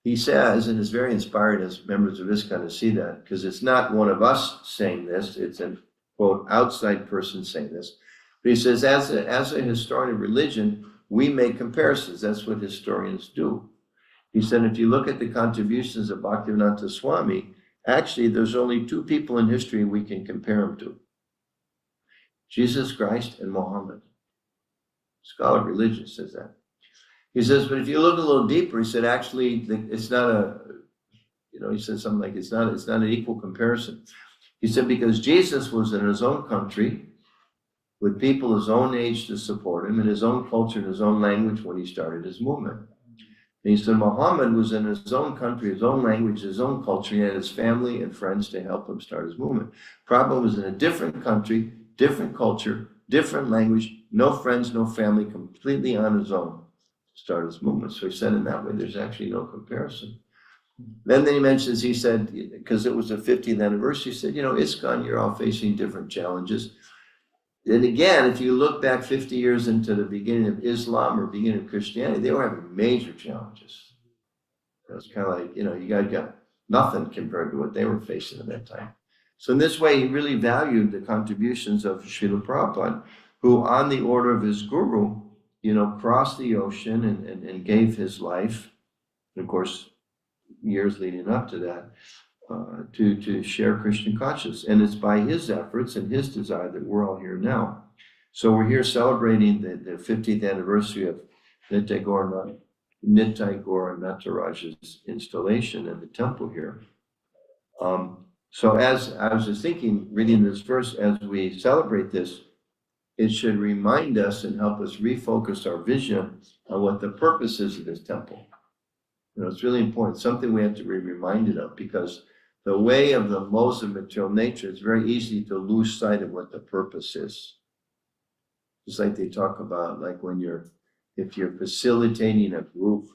he says, and it's very inspiring as members of ISKCON to see that, because it's not one of us saying this, it's a quote, outside person saying this. But he says, as a historian of religion, we make comparisons. That's what historians do. He said, if you look at the contributions of Bhaktivedanta Swami, Actually, there's only two people in history we can compare him to. Jesus Christ and Muhammad. Scholar of religion says that. He says, but if you look a little deeper, he said, actually, it's not a, he said something like, it's not an equal comparison. He said, because Jesus was in his own country, with people his own age to support him, in his own culture and his own language when he started his movement. And he said, Muhammad was in his own country, his own language, his own culture. He had his family and friends to help him start his movement. Prabhupada was in a different country, different culture, different language, no friends, no family, completely on his own to start his movement. So he said in that way, there's actually no comparison. Then he mentions, he said, because it was the 50th anniversary, he said, ISKCON, you're all facing different challenges. And again, if you look back 50 years into the beginning of Islam or beginning of Christianity, they were having major challenges. It was kind of like, you guys got nothing compared to what they were facing at that time. So in this way, he really valued the contributions of Srila Prabhupada, who on the order of his guru, crossed the ocean and gave his life, and of course, years leading up to that, to share Christian consciousness. And it's by his efforts and his desire that we're all here now. So we're here celebrating the 50th anniversary of Nitai Gaura Nataraj's installation in the temple here. So as I was just thinking, reading this verse, as we celebrate this, it should remind us and help us refocus our vision on what the purpose is of this temple. It's really important, something we have to be reminded of, because the way of the modes of material nature, it's very easy to lose sight of what the purpose is. Just like they talk about, like if you're facilitating a group,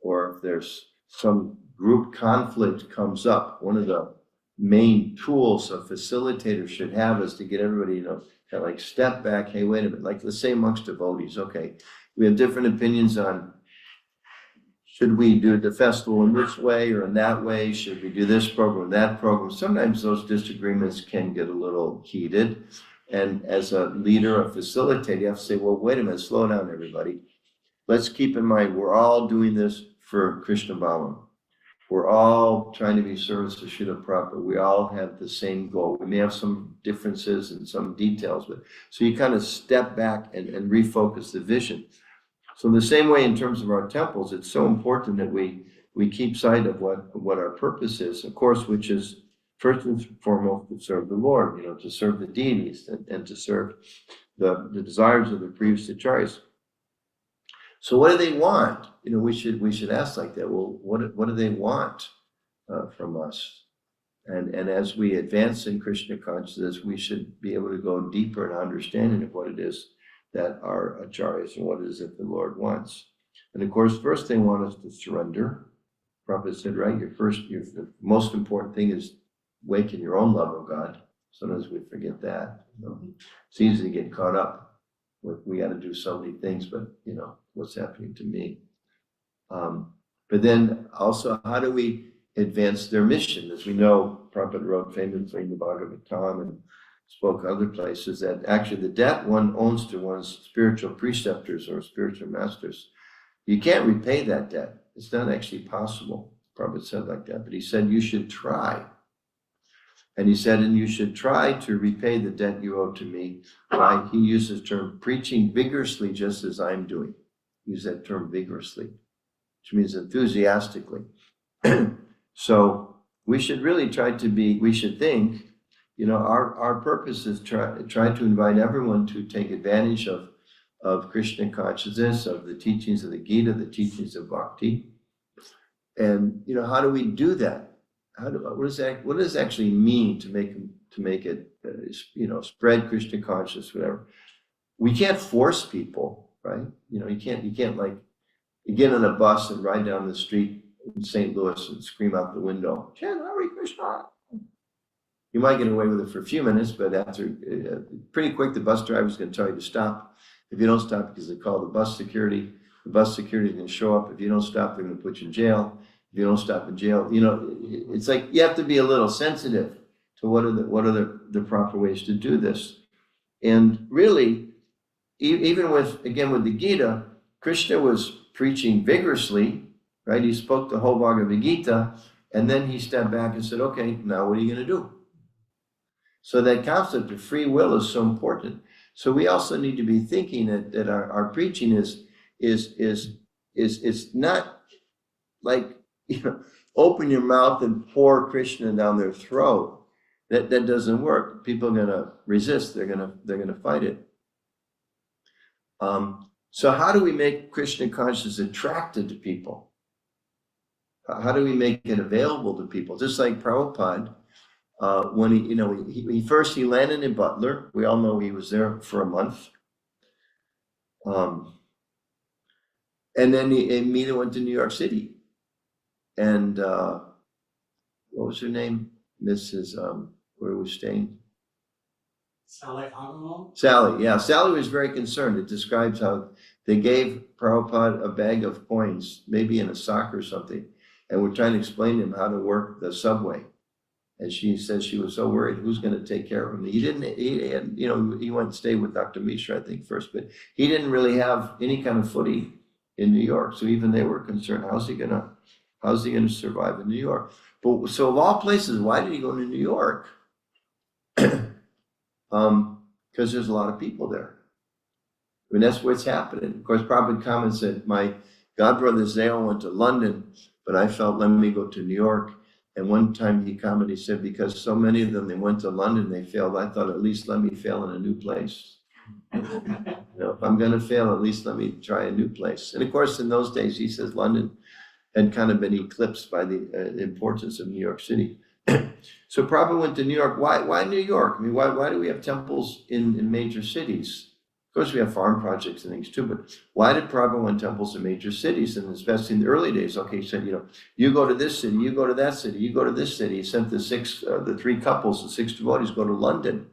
or if there's some group conflict comes up, one of the main tools a facilitator should have is to get everybody, kind of like step back. Hey, wait a minute. Like, let's say amongst devotees, okay, we have different opinions on, should we do the festival in this way or in that way? Should we do this program, that program? Sometimes those disagreements can get a little heated. And as a leader, a facilitator, you have to say, well, wait a minute, slow down, everybody. Let's keep in mind, we're all doing this for Krishna Balaram. We're all trying to be service to Srila Prabhupada. We all have the same goal. We may have some differences and some details, but so you kind of step back and refocus the vision. So the same way in terms of our temples, it's so important that we keep sight of what our purpose is, of course, which is first and foremost to serve the Lord, to serve the deities and to serve the desires of the previous acharyas. So what do they want? We should ask like that. Well, what do they want from us? And as we advance in Krishna consciousness, we should be able to go deeper in understanding of what it is that are acharyas and what it is that the Lord wants. And of course, first they want us to surrender. Prabhupada said, right, the most important thing is waken your own love of God. Sometimes we forget that. It's easy to get caught up with, we got to do so many things, but what's happening to me? But then also, how do we advance their mission? As we know, Prabhupada wrote famously in the Bhagavatam and spoke other places that actually the debt one owns to one's spiritual preceptors or spiritual masters, you can't repay that debt. It's not actually possible. Prabhupada said like that, but he said you should try. And he said, and you should try to repay the debt you owe to me by, he uses the term, preaching vigorously just as I'm doing. Use that term vigorously, which means enthusiastically. So we should really we should think, our purpose is try to invite everyone to take advantage of Krishna consciousness, of the teachings of the Gita, the teachings of Bhakti. And, how do we do that? What does it actually mean to make it, spread Krishna consciousness, whatever? We can't force people, right? You can't like, you get on a bus and ride down the street in St. Louis and scream out the window, chant Hare Krishna. You might get away with it for a few minutes, but after, pretty quick, the bus driver is going to tell you to stop. If you don't stop, because they call the bus security is going to show up. If you don't stop, they're going to put you in jail. If you don't stop in jail, it's like you have to be a little sensitive to what are the proper ways to do this. And really, even with the Gita, Krishna was preaching vigorously, right? He spoke the whole Bhagavad Gita, And then he stepped back and said, okay, now what are you going to do? So that concept of free will is so important. So we also need to be thinking that our preaching is not like, open your mouth and pour Krishna down their throat. That doesn't work. People are going to resist. They're going to fight it. So how do we make Krishna consciousness attractive to people? How do we make it available to people? Just like Prabhupada, when he landed in Butler. We all know he was there for a month. And then he immediately went to New York City. And what was her name? Mrs. Where was staying? Sally, yeah. Sally was very concerned. It describes how they gave Prabhupada a bag of coins, maybe in a sock or something, and were trying to explain to him how to work the subway. And she says she was so worried, who's going to take care of him? He went to stay with Dr. Mishra, I think, first, but he didn't really have any kind of footing in New York. So even they were concerned, how's he gonna survive in New York? But so of all places, why did he go to New York? Because there's a lot of people there. I mean, that's what's happening. Of course, Prabhupada comments that my godbrothers, they all went to London, but I felt, let me go to New York. And one time he commented, he said, because so many of them, they went to London, they failed. I thought, at least let me fail in a new place. If I'm going to fail, at least let me try a new place. And of course, in those days, he says London had kind of been eclipsed by the importance of New York City. So Prabhupada went to New York. Why New York? I mean, why do we have temples in major cities? Of course, we have farm projects and things too, but why did Prabhupada want temples in major cities? And especially in the early days, okay, he said, you go to this city, you go to that city, you go to this city. He sent the 3 couples, the 6 devotees, go to London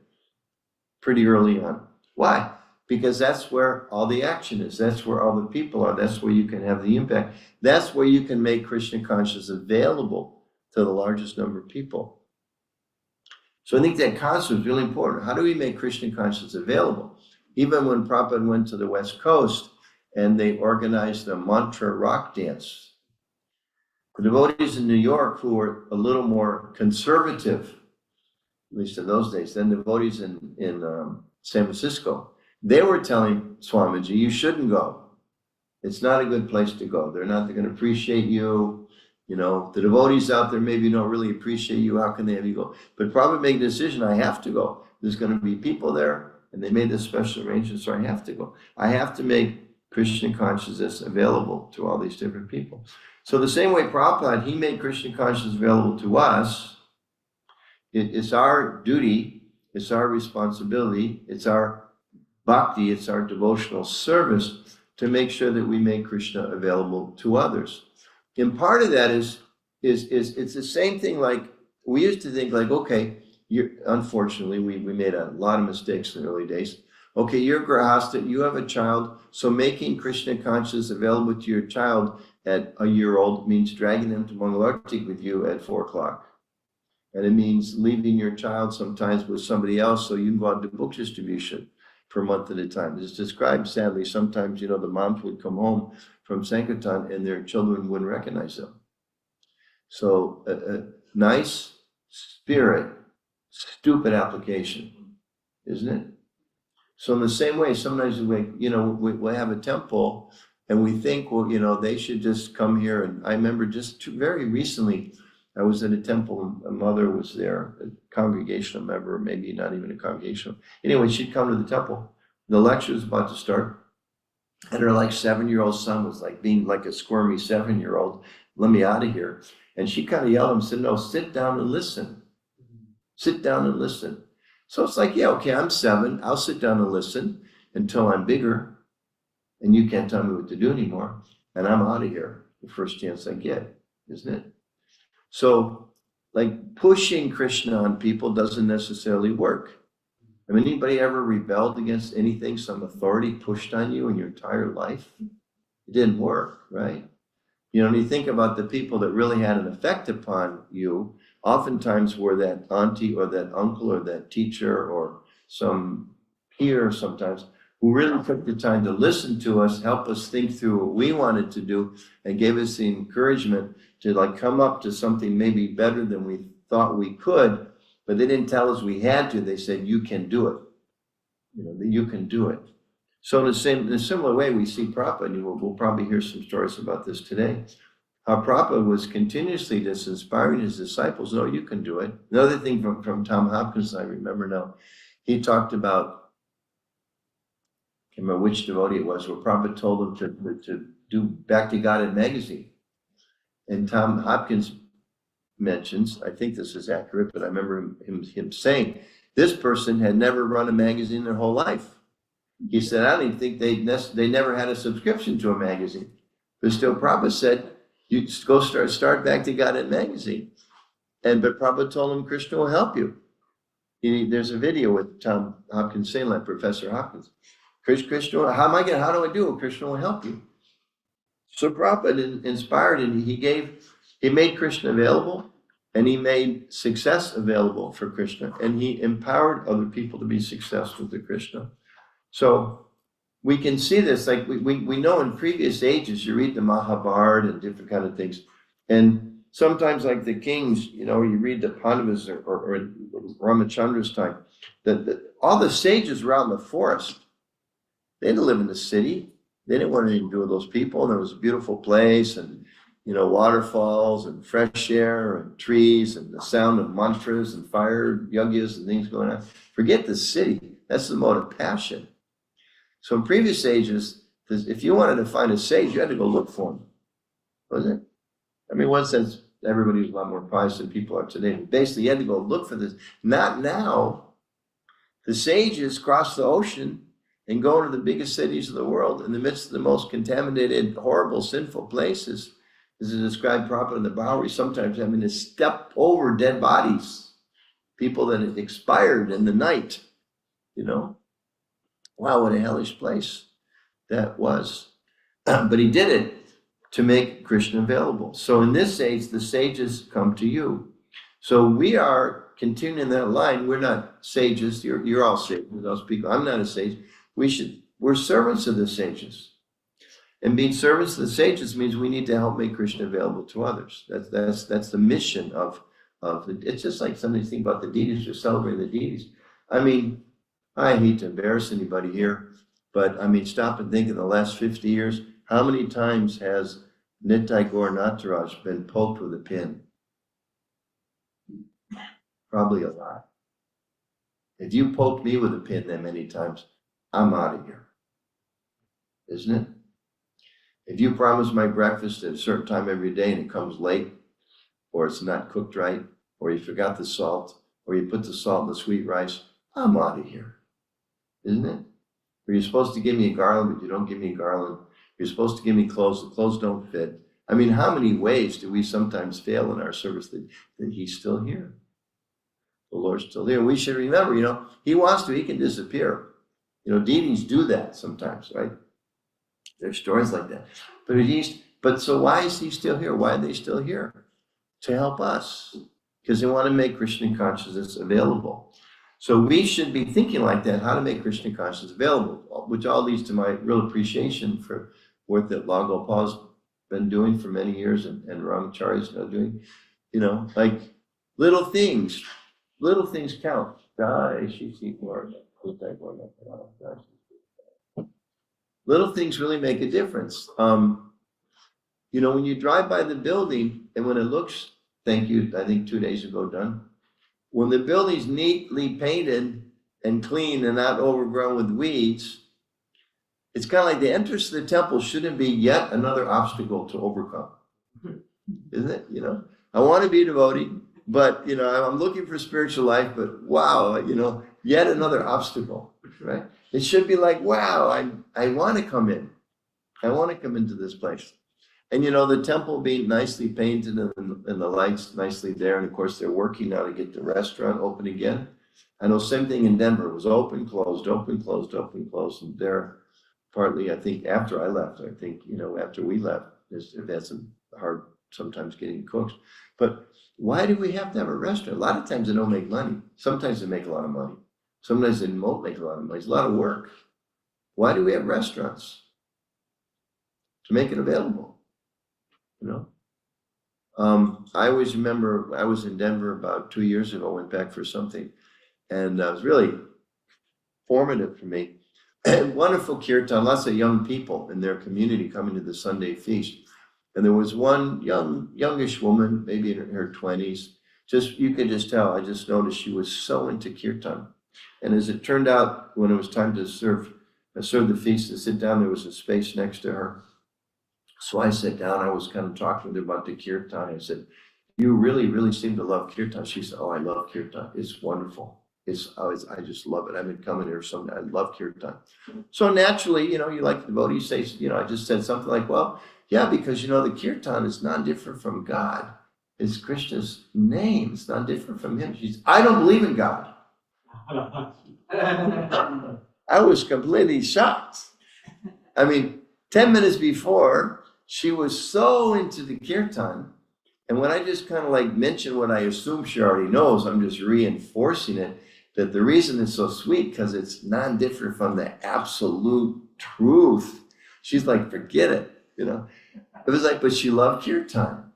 pretty early on. Why? Because that's where all the action is. That's where all the people are. That's where you can have the impact. That's where you can make Krishna consciousness available to the largest number of people. So I think that concept is really important. How do we make Krishna consciousness available? Even when Prabhupada went to the West Coast and they organized a mantra rock dance, the devotees in New York who were a little more conservative, at least in those days, than devotees in San Francisco, they were telling Swamiji, you shouldn't go. It's not a good place to go. They're going to appreciate you. The devotees out there maybe don't really appreciate you. How can they have you go? But Prabhupada made a decision, I have to go. There's going to be people there, and they made this special arrangement, so I have to go. I have to make Krishna consciousness available to all these different people. So the same way Prabhupada, he made Krishna consciousness available to us. It's our duty, it's our responsibility, it's our bhakti, it's our devotional service to make sure that we make Krishna available to others. And part of that is it's the same thing. Like we used to think, like, okay, unfortunately we made a lot of mistakes in the early days. Okay, you're grahasta, you have a child, so making Krishna consciousness available to your child at a year old means dragging them to Mangalartik with you at 4 o'clock. And it means leaving your child sometimes with somebody else so you can go out to book distribution for a month at a time. It's described, sadly, sometimes, the moms would come home from Sankirtan and their children wouldn't recognize them. So a nice spirit, stupid application, isn't it? So in the same way, sometimes we have a temple and we think, well, they should just come here. And I remember very recently, I was at a temple and a mother was there, a congregational member, maybe not even a congregational. Anyway, she'd come to the temple. The lecture was about to start. And her 7-year-old son was being like a squirmy 7-year-old, let me out of here. And she kind of yelled at him, said, no, sit down and listen. Sit down and listen. So it's yeah, okay, I'm 7. I'll sit down and listen until I'm bigger. And you can't tell me what to do anymore. And I'm out of here the first chance I get, isn't it? So pushing Krishna on people doesn't necessarily work. I mean, anybody ever rebelled against anything some authority pushed on you in your entire life? It didn't work, right? When you think about the people that really had an effect upon you, oftentimes were that auntie or that uncle or that teacher or some peer sometimes who really took the time to listen to us, help us think through what we wanted to do, and gave us the encouragement to like come up to something maybe better than we thought we could, but they didn't tell us we had to. They said, you can do it. You know, you can do it. So in a similar way, we see Prabhupada, and we'll probably hear some stories about this today, how Prabhupada was continuously just inspiring his disciples, no, you can do it. Another thing from Tom Hopkins, I remember now, he talked about, I can't remember which devotee it was, where Prabhupada told him to do Back to God in magazine. And Tom Hopkins mentions, I think this is accurate, but I remember him saying, this person had never run a magazine their whole life. He said, I don't even think they never had a subscription to a magazine. But still, Prabhupada said, you go start Back to God in magazine. But Prabhupada told him, Krishna will help you. There's a video with Tom Hopkins saying, like Professor Hopkins, Krishna, how do I do it? Krishna will help you. So Prabhupada inspired, and he made Krishna available, and he made success available for Krishna, and he empowered other people to be successful to Krishna. So we can see this, like we know in previous ages, you read the Mahabharata and different kind of things, and sometimes like the kings, you read the Pandavas or Ramachandra's time, that all the sages were out in the forest. They didn't live in the city. They didn't want anything to do with those people. And there was a beautiful place, and waterfalls and fresh air and trees and the sound of mantras and fire yajnas and things going on. Forget the city. That's the mode of passion. So in previous ages, if you wanted to find a sage, you had to go look for him. Wasn't it? I mean, one sense, everybody was a lot more pious than people are today. But basically, you had to go look for this. Not now. The sages cross the ocean and go into the biggest cities of the world in the midst of the most contaminated, horrible, sinful places. As is described properly in the Bowery, sometimes having to step over dead bodies, people that had expired in the night. Wow, what a hellish place that was. But he did it to make Krishna available. So in this age, the sages come to you. So we are continuing that line. We're not sages. You're all sages. I'll speak. I'm not a sage. We're servants of the sages. And being servants of the sages means we need to help make Krishna available to others. That's the mission of it's just like somebody think about the deities, or celebrating the deities. I mean, I hate to embarrass anybody here, but I mean, stop and think in the last 50 years, how many times has Nitai Gaur Nataraj been poked with a pin? Probably a lot. If you poked me with a pin that many times, I'm out of here. Isn't it? If you promise my breakfast at a certain time every day and it comes late, or it's not cooked right, or you forgot the salt, or you put the salt in the sweet rice, I'm out of here. Isn't it? Or you're supposed to give me a garland, but you don't give me a garland. You're supposed to give me clothes, the clothes don't fit. I mean, how many ways do we sometimes fail in our service that he's still here? The Lord's still here. We should remember, he wants to, he can disappear. Deities do that sometimes, right? There's stories like that. But so why is he still here? Why are they still here? To help us. Because they want to make Krishna consciousness available. So we should be thinking like that, how to make Krishna consciousness available, which all leads to my real appreciation for work that Lal Gopal's been doing for many years, and Ramacharya's now doing, like little things count. Little things really make a difference. When you drive by the building and when it looks, thank you, I think 2 days ago done, when the building's neatly painted and clean and not overgrown with weeds, it's kind of like the entrance to the temple shouldn't be yet another obstacle to overcome. Isn't it? I want to be a devotee, but, I'm looking for spiritual life, but wow, yet another obstacle, right? It should be like, wow, I want to come in. I want to come into this place. And, the temple being nicely painted and the lights nicely there. And of course, they're working now to get the restaurant open again. I know same thing in Denver. It was open, closed, open, closed, open, closed. And there, partly, I think, after I left, after we left, they've had some hard sometimes getting cooks. But why do we have to have a restaurant? A lot of times they don't make money. Sometimes they make a lot of money. Sometimes they won't make a lot of money. It's a lot of work. Why do we have restaurants? To make it available, you know? I always remember I was in Denver about 2 years ago, went back for something, and it was really formative for me. And wonderful kirtan, lots of young people in their community coming to the Sunday feast. And there was one youngish woman, maybe in her 20s, you could just tell, I just noticed she was so into kirtan. And as it turned out, when it was time to serve the feast and sit down, there was a space next to her. So I sat down, I was kind of talking with her about the kirtan. I said, you really, really seem to love kirtan. She said, oh, I love kirtan. It's wonderful. I just love it. I've been coming here I love kirtan. So naturally, you like the devotee, you say, I just said something like, well, yeah, because the kirtan is not different from God. It's Krishna's name. It's not different from him. She said, I don't believe in God. I was completely shocked. I mean, 10 minutes before, she was so into the kirtan. And when I just kind of like mention what I assume she already knows, I'm just reinforcing it, that the reason it's so sweet, because it's non-different from the absolute truth. She's like, forget it, It was like, but she loved kirtan.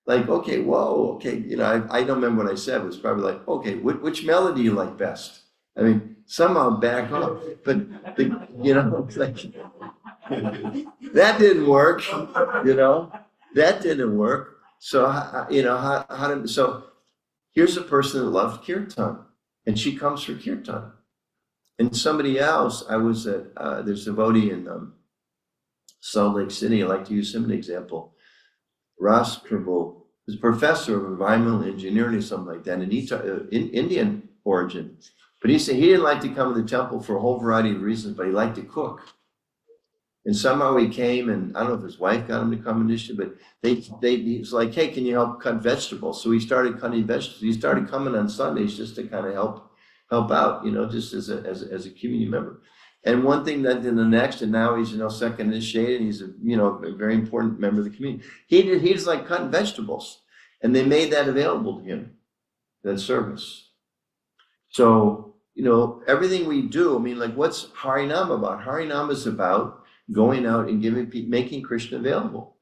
Like, okay, whoa, okay, I don't remember what I said. It was probably like, okay, which melody you like best? I mean, somehow back off, but it's like, that didn't work, that didn't work. So, so here's a person that loved kirtan, and she comes for kirtan. And somebody else, I was at, there's a devotee in Salt Lake City. I like to use him as an example. Ras Prabhu is a professor of environmental engineering or something like that, and he in Indian origin. But he said he didn't like to come to the temple for a whole variety of reasons, but he liked to cook. And somehow he came, and I don't know if his wife got him to come initially, but he was like, hey, can you help cut vegetables? So he started cutting vegetables. He started coming on Sundays just to kind of help out, just as a community member. And one thing led to the next, and now he's, second initiated. He's a very important member of the community. He's like cutting vegetables, and they made that available to him, that service. So, everything we do, I mean, like, what's Harinam about? Harinam is about going out and making Krishna available.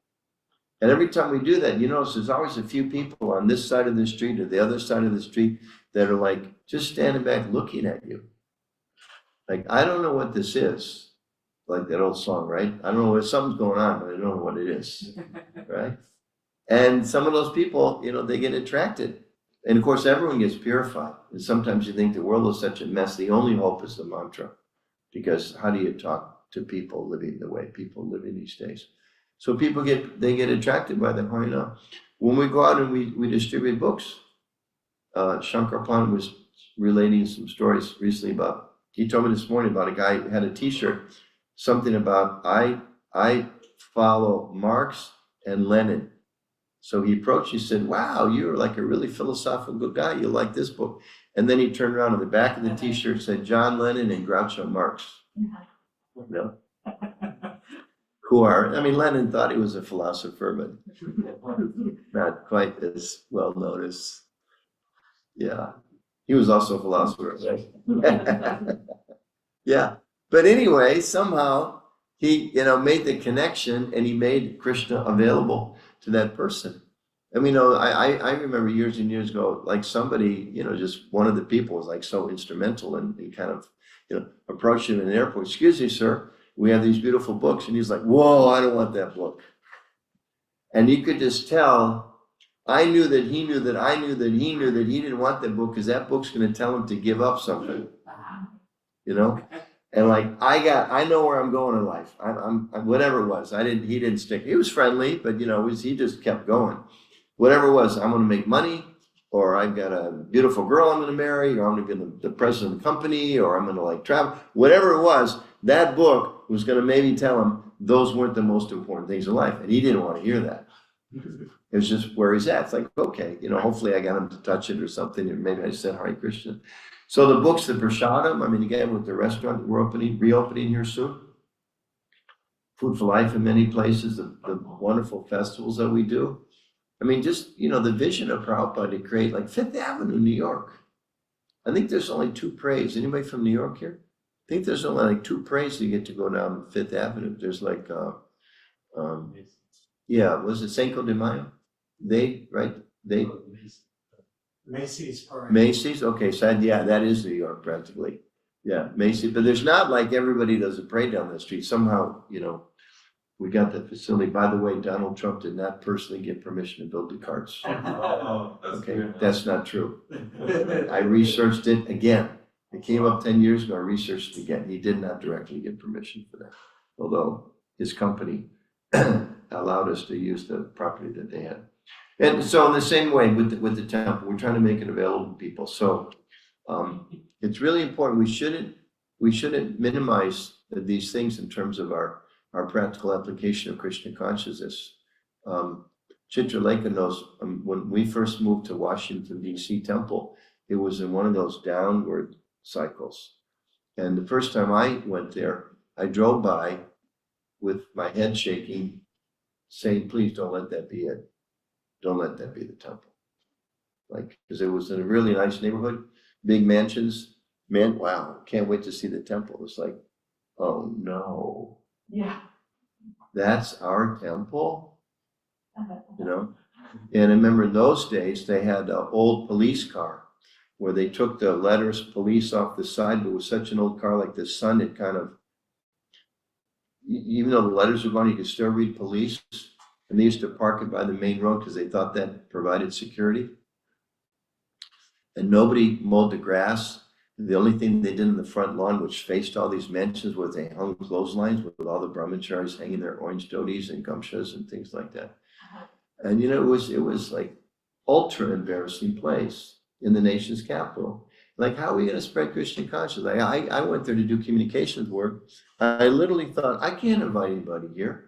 And every time we do that, there's always a few people on this side of the street or the other side of the street that are like just standing back looking at you. Like, I don't know what this is. Like that old song, right? I don't know, something's going on, but I don't know what it is, right? And some of those people, they get attracted. And of course, everyone gets purified. And sometimes you think the world is such a mess. The only hope is the mantra. Because how do you talk to people living the way people live in these days? So people get attracted by the Harinam. When we go out and we distribute books, Shankar Pan was relating some stories recently about, he told me this morning about a guy who had a t-shirt, something about, I follow Marx and Lenin. So he approached, he said, wow, you're like a really philosophical guy. You like this book. And then he turned around on the back of the t-shirt, said John Lennon and Groucho Marx. Lenin thought he was a philosopher, but not quite as well known as, yeah. He was also a philosopher, right? Yeah. But anyway, somehow he, made the connection, and he made Krishna available to that person. I mean, I remember years and years ago, like somebody, just one of the people was like so instrumental and kind of, approached him in the airport. Excuse me, sir, we have these beautiful books. And he's like, whoa, I don't want that book. And you could just tell, I knew that he knew that I knew that he knew that he didn't want that book, because that book's going to tell him to give up something, And like, I know where I'm going in life. I'm whatever it was. He didn't stick. He was friendly, but he just kept going. Whatever it was, I'm going to make money, or I've got a beautiful girl I'm going to marry, or I'm going to be the president of the company, or I'm going to like travel. Whatever it was, that book was going to maybe tell him those weren't the most important things in life, and he didn't want to hear that. It was just where he's at. It's like, okay, hopefully I got him to touch it or something, or maybe I said Hare Krishna. So the books, the Prashadam, again, with the restaurant we're reopening here soon. Food for Life in many places, the wonderful festivals that we do. Just, the vision of Prabhupada to create like Fifth Avenue, New York. I think there's only 2 parades. Anybody from New York here? think there's only like 2 parades you get to go down Fifth Avenue. There's like, yeah, was it Cinco de Mayo? They Macy's parade. Macy's, okay, so yeah, that is New York practically. Yeah, Macy's, but there's not like everybody does a parade down the street. Somehow, we got that facility. By the way, Donald Trump did not personally get permission to build the carts. Oh, that's Okay, good. that's not true. I researched it again. It came up 10 years ago, I researched it again. He did not directly get permission for that. Although his company allowed us to use the property that they had. And so in the same way with the temple, we're trying to make it available to people. So it's really important. We shouldn't minimize these things in terms of our practical application of Krishna consciousness. Chitralekha knows when we first moved to Washington, D.C. temple, it was in one of those downward cycles. And the first time I went there, I drove by with my head shaking, saying, please don't let that be it. Don't let that be the temple. Like, because it was in a really nice neighborhood, big mansions. Man, wow, can't wait to see the temple. It's like, oh no. Yeah. That's our temple, And I remember in those days, they had an old police car where they took the letters police off the side, but it was such an old car, like the sun, it kind of, even though the letters were gone, you could still read police. And they used to park it by the main road because they thought that provided security. And nobody mowed the grass. The only thing they did in the front lawn, which faced all these mansions, was they hung clotheslines with all the brahmacharis hanging their orange dhotis and gamshas and things like that. And it was like ultra embarrassing place in the nation's capital. Like, how are we going to spread Krishna consciousness? I went there to do communications work. I literally thought, I can't invite anybody here.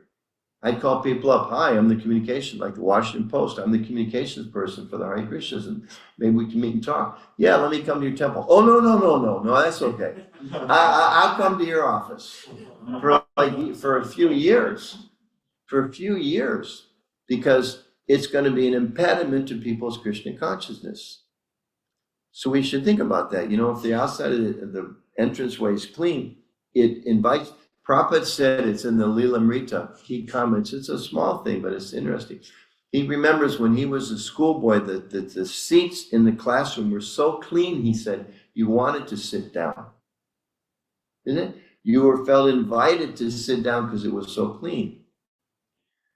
I'd call people up. Hi, I'm the communication, like the Washington Post. I'm the communications person for the Hare Krishnas, and maybe we can meet and talk. Yeah, let me come to your temple. Oh, no, that's okay. I'll come to your office for a few years, because it's going to be an impediment to people's Krishna consciousness. So we should think about that. If the outside of the entranceway is clean, it invites. Prabhupada said, it's in the Lilamrita. He comments, it's a small thing, but it's interesting. He remembers when he was a schoolboy that the seats in the classroom were so clean, he said, you wanted to sit down. Isn't it? You felt invited to sit down because it was so clean.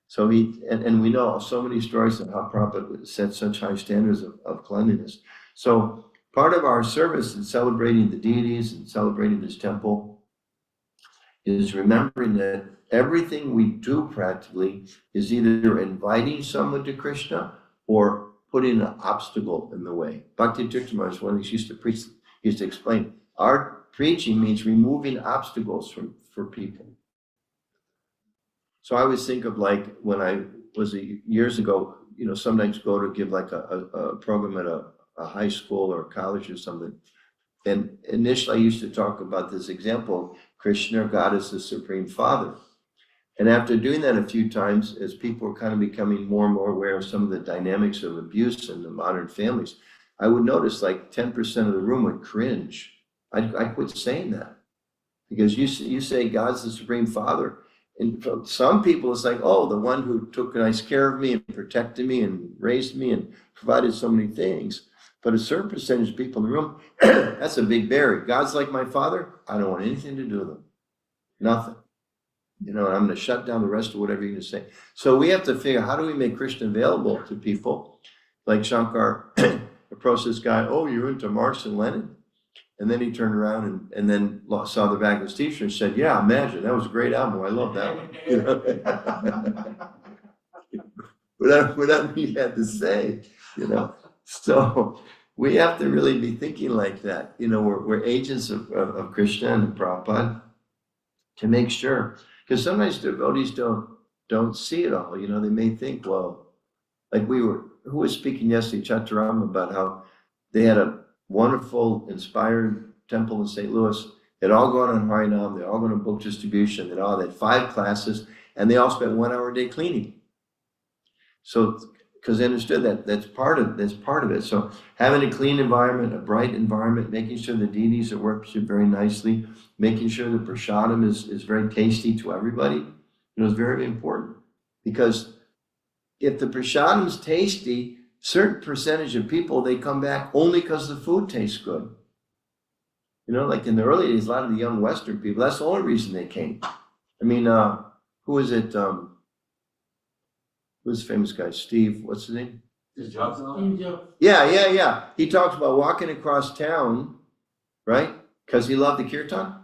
So and we know so many stories of how Prabhupada set such high standards of cleanliness. So part of our service in celebrating the deities and celebrating this temple is remembering that everything we do practically is either inviting someone to Krishna or putting an obstacle in the way. Bhakti Tirtha Maharaj, one of these used to preach, used to explain, our preaching means removing obstacles for people. So I always think of like when I was years ago, sometimes go to give like a program at a high school or college or something. And initially I used to talk about this example, Krishna, God is the Supreme Father. And after doing that a few times, as people were kind of becoming more and more aware of some of the dynamics of abuse in the modern families, I would notice like 10% of the room would cringe. I quit saying that. Because you say God's the Supreme Father. And for some people, it's like, oh, the one who took nice care of me and protected me and raised me and provided so many things. But a certain percentage of people in the room, that's a big barrier. God's like my father. I don't want anything to do with him. Nothing. And I'm going to shut down the rest of whatever you're going to say. So we have to figure out, how do we make Krishna available to people? Like Shankar approached this guy, oh, you're into Marx and Lenin? And then he turned around and then saw the back of his t-shirt and said, yeah, imagine, that was a great album. I love that one. Whatever he had to say, So we have to really be thinking like that. We're agents of Krishna and Prabhupada to make sure. Because sometimes devotees don't see it all. They may think, well, like who was speaking yesterday, Chaturama, about how they had a wonderful, inspired temple in St. Louis. They'd all gone on Harinam, they'd all gone on book distribution, they had 5 classes, and they all spent 1 hour a day cleaning. So because they understood that that's part of it. So having a clean environment, a bright environment, making sure the deities are worshipped very nicely, making sure the prasadam is very tasty to everybody, is very important. Because if the prasadam is tasty, certain percentage of people, they come back only because the food tastes good. Like in the early days, a lot of the young Western people, that's the only reason they came. I mean, who is it? Who's the famous guy? Steve, what's his name? Yeah. He talks about walking across town, right? Because he loved the kirtan.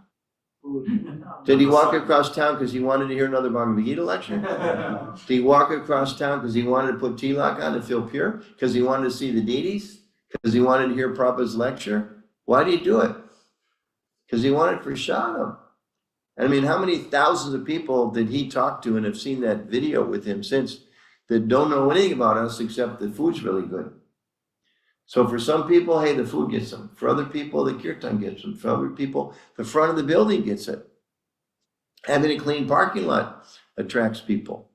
Did he walk across town because he wanted to hear another Bhagavad Gita lecture? Did he walk across town because he wanted to put tilak on and feel pure? Because he wanted to see the deities? Because he wanted to hear Prabhupada's lecture? Why did he do it? Because he wanted prasadam. I mean, how many thousands of people did he talk to and have seen that video with him since that don't know anything about us except the food's really good? So for some people, hey, the food gets them. For other people, the kirtan gets them. For other people, the front of the building gets it. Having a clean parking lot attracts people,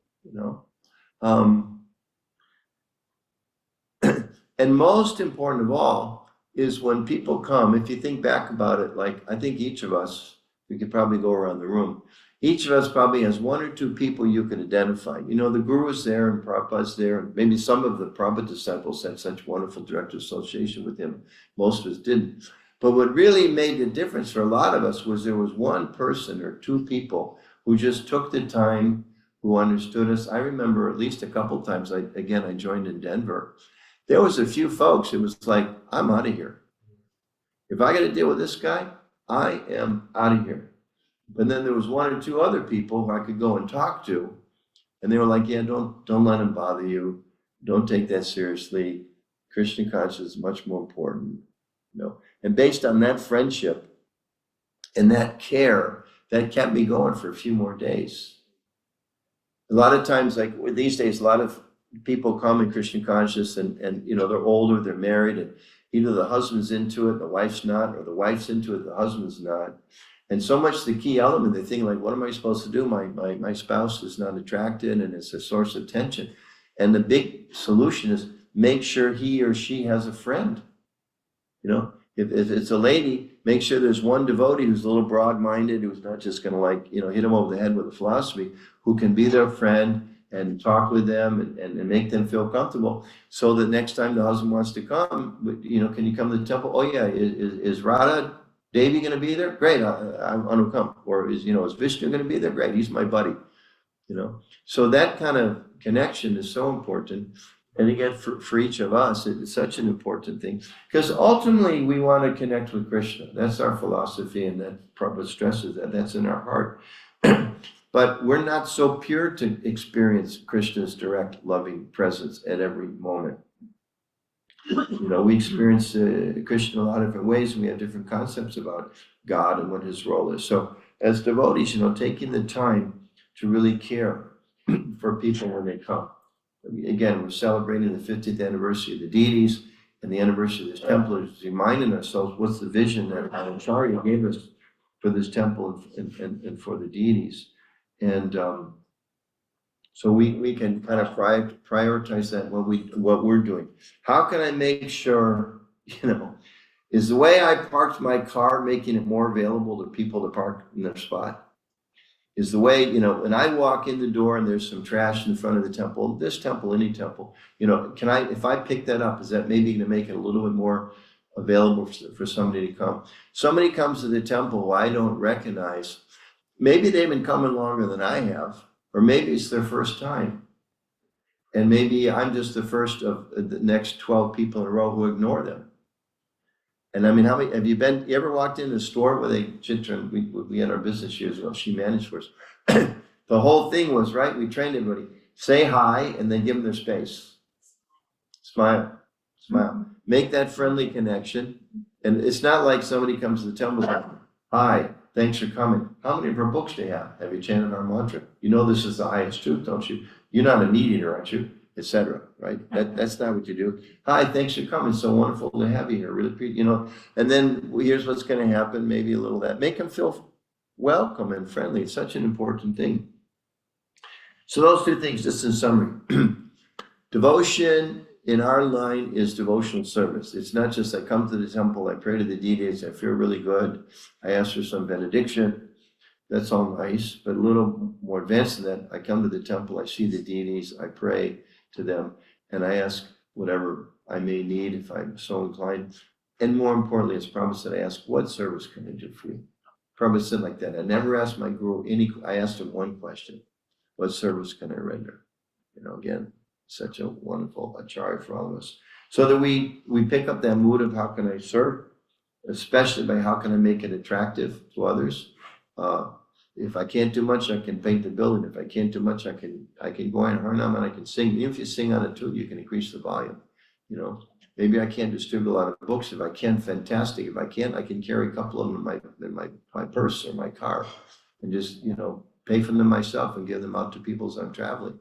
And most important of all is when people come, if you think back about it, like I think each of us, we could probably go around the room. Each of us probably has one or two people you can identify. The Guru is there and Prabhupada's there. And maybe some of the Prabhupada disciples had such wonderful direct association with him. Most of us didn't. But what really made the difference for a lot of us was there was one person or two people who just took the time, who understood us. I remember at least a couple of times, I joined in Denver. There was a few folks, it was like, I'm out of here. If I got to deal with this guy, I am out of here. But then there was one or two other people who I could go and talk to, and they were like, yeah, don't let him bother you. Don't take that seriously. Krishna consciousness is much more important. And based on that friendship and that care, that kept me going for a few more days. A lot of times, like these days, a lot of people come in Krishna consciousness and they're older, they're married, and either the husband's into it, the wife's not, or the wife's into it, the husband's not. And so much the key element, they think like, what am I supposed to do? My spouse is not attracted and it's a source of tension. And the big solution is make sure he or she has a friend. If it's a lady, make sure there's one devotee who's a little broad-minded, who's not just going to hit them over the head with a philosophy, who can be their friend and talk with them and make them feel comfortable. So that next time the husband wants to come, can you come to the temple? Oh yeah, is Radha Devi going to be there? Great, I want to come. Or is Vishnu going to be there? Great, he's my buddy. So that kind of connection is so important. And again, for each of us, it's such an important thing. Because ultimately, we want to connect with Krishna. That's our philosophy, and that Prabhupada stresses that. That's in our heart. But we're not so pure to experience Krishna's direct loving presence at every moment. We experience Krishna in a lot of different ways, and we have different concepts about God and what his role is. So as devotees, taking the time to really care for people when they come. Again, we're celebrating the 50th anniversary of the deities and the anniversary of this temple, is reminding ourselves what's the vision that Acharya gave us for this temple and for the deities. And so we can kind of prioritize that what we're doing. How can I make sure, is the way I parked my car making it more available to people to park in their spot? Is the way, when I walk in the door and there's some trash in front of the temple, this temple, any temple, if I pick that up, is that maybe going to make it a little bit more available for somebody to come? Somebody comes to the temple who I don't recognize. Maybe they've been coming longer than I have, or maybe it's their first time. And maybe I'm just the first of the next 12 people in a row who ignore them. And I mean, how many have you ever walked in a store where we had our business years ago, she managed for us. The whole thing was, right, we trained everybody, say hi and then give them their space. Smile. Make that friendly connection. And it's not like somebody comes to the temple, hi, thanks for coming. How many of our books do you have? Have you chanted our mantra? This is the highest truth, don't you? You're not a meat eater, aren't you? Etc. Right? That's not what you do. Hi, thanks for coming. So wonderful to have you here. Really, And then here's what's going to happen. Maybe a little that. Make them feel welcome and friendly. It's such an important thing. So those two things, just in summary. Devotion in our line is devotional service. It's not just I come to the temple, I pray to the deities, I feel really good, I ask for some benediction. That's all nice, but a little more advanced than that, I come to the temple, I see the deities, I pray to them, and I ask whatever I may need if I'm so inclined. And more importantly, as Prabhupada said, I ask, what service can I do for you? Prabhupada said like that. I never asked my guru I asked him one question: what service can I render? Again, such a wonderful acharya for all of us. So that we pick up that mood of how can I serve, especially by how can I make it attractive to others. If I can't do much, I can paint the building. If I can't do much, I can go on Harinam and I can sing. Even if you sing on it too, you can increase the volume. Maybe I can't distribute a lot of books. If I can, fantastic. If I can't, I can carry a couple of them in my purse or my car, and just pay for them myself and give them out to people as I'm traveling.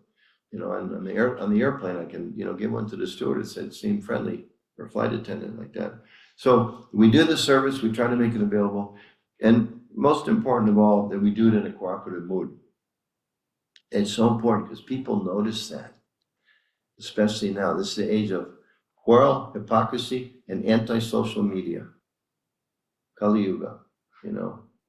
On the airplane, I can give one to the stewardess that seemed friendly, or flight attendant like that. So we do the service. We try to make it available, and most important of all, that we do it in a cooperative mood. It's so important because people notice that, especially now. This is the age of quarrel, hypocrisy, and anti-social media. Kali Yuga.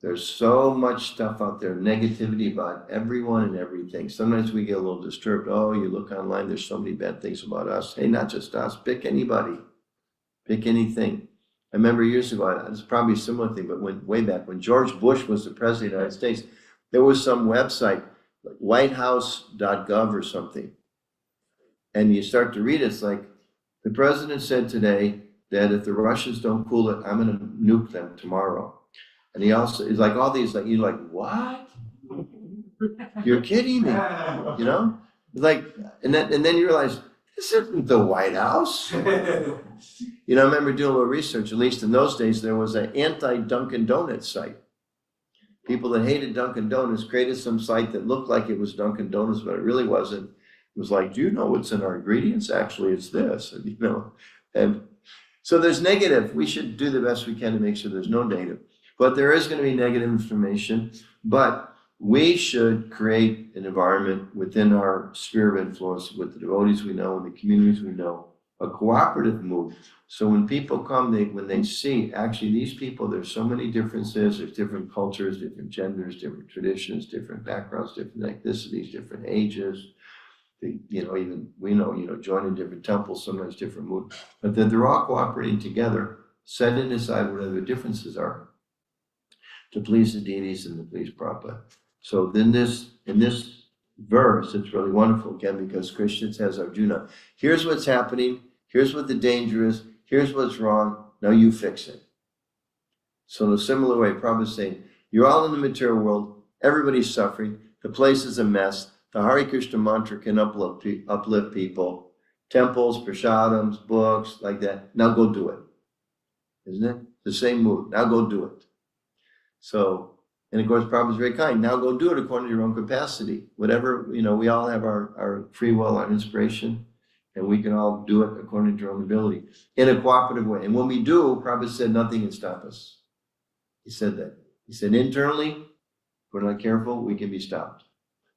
There's so much stuff out there, negativity about everyone and everything. Sometimes we get a little disturbed. Oh, you look online, there's so many bad things about us. Hey, not just us, pick anybody, pick anything. I remember years ago, it's probably a similar thing, but way back when George Bush was the president of the United States, there was some website, like whitehouse.gov or something. And you start to read it, it's like, the president said today that if the Russians don't cool it, I'm going to nuke them tomorrow. And he also is like all these, like, you're like, what? You're kidding me, Like, and then you realize this isn't the White House. I remember doing a little research. At least in those days, there was an anti-Dunkin' Donuts site. People that hated Dunkin' Donuts created some site that looked like it was Dunkin' Donuts, but it really wasn't. It was like, do you know what's in our ingredients? Actually, it's this, and so there's negative. We should do the best we can to make sure there's no negative. But there is going to be negative information, but we should create an environment within our sphere of influence with the devotees we know and the communities we know, a cooperative mood. So when people come, when they see, actually these people, there's so many differences, there's different cultures, different genders, different traditions, different backgrounds, different ethnicities, different ages. Even we know, joining different temples, sometimes different mood, but that they're all cooperating together, setting aside whatever the differences are, to please the deities and to please Prabhupada. So then in this verse, it's really wonderful again, because Krishna tells Arjuna, here's what's happening, here's what the danger is, here's what's wrong, now you fix it. So in a similar way, Prabhupada is saying, you're all in the material world, everybody's suffering, the place is a mess, the Hare Krishna mantra can uplift people, temples, prasadams, books, like that, now go do it. Isn't it? The same mood, now go do it. So, and of course, Prabhupada is very kind. Now go do it according to your own capacity. Whatever, we all have our free will, our inspiration, and we can all do it according to our own ability in a cooperative way. And when we do, Prabhupada said nothing can stop us. He said that. He said internally, if we're not careful, we can be stopped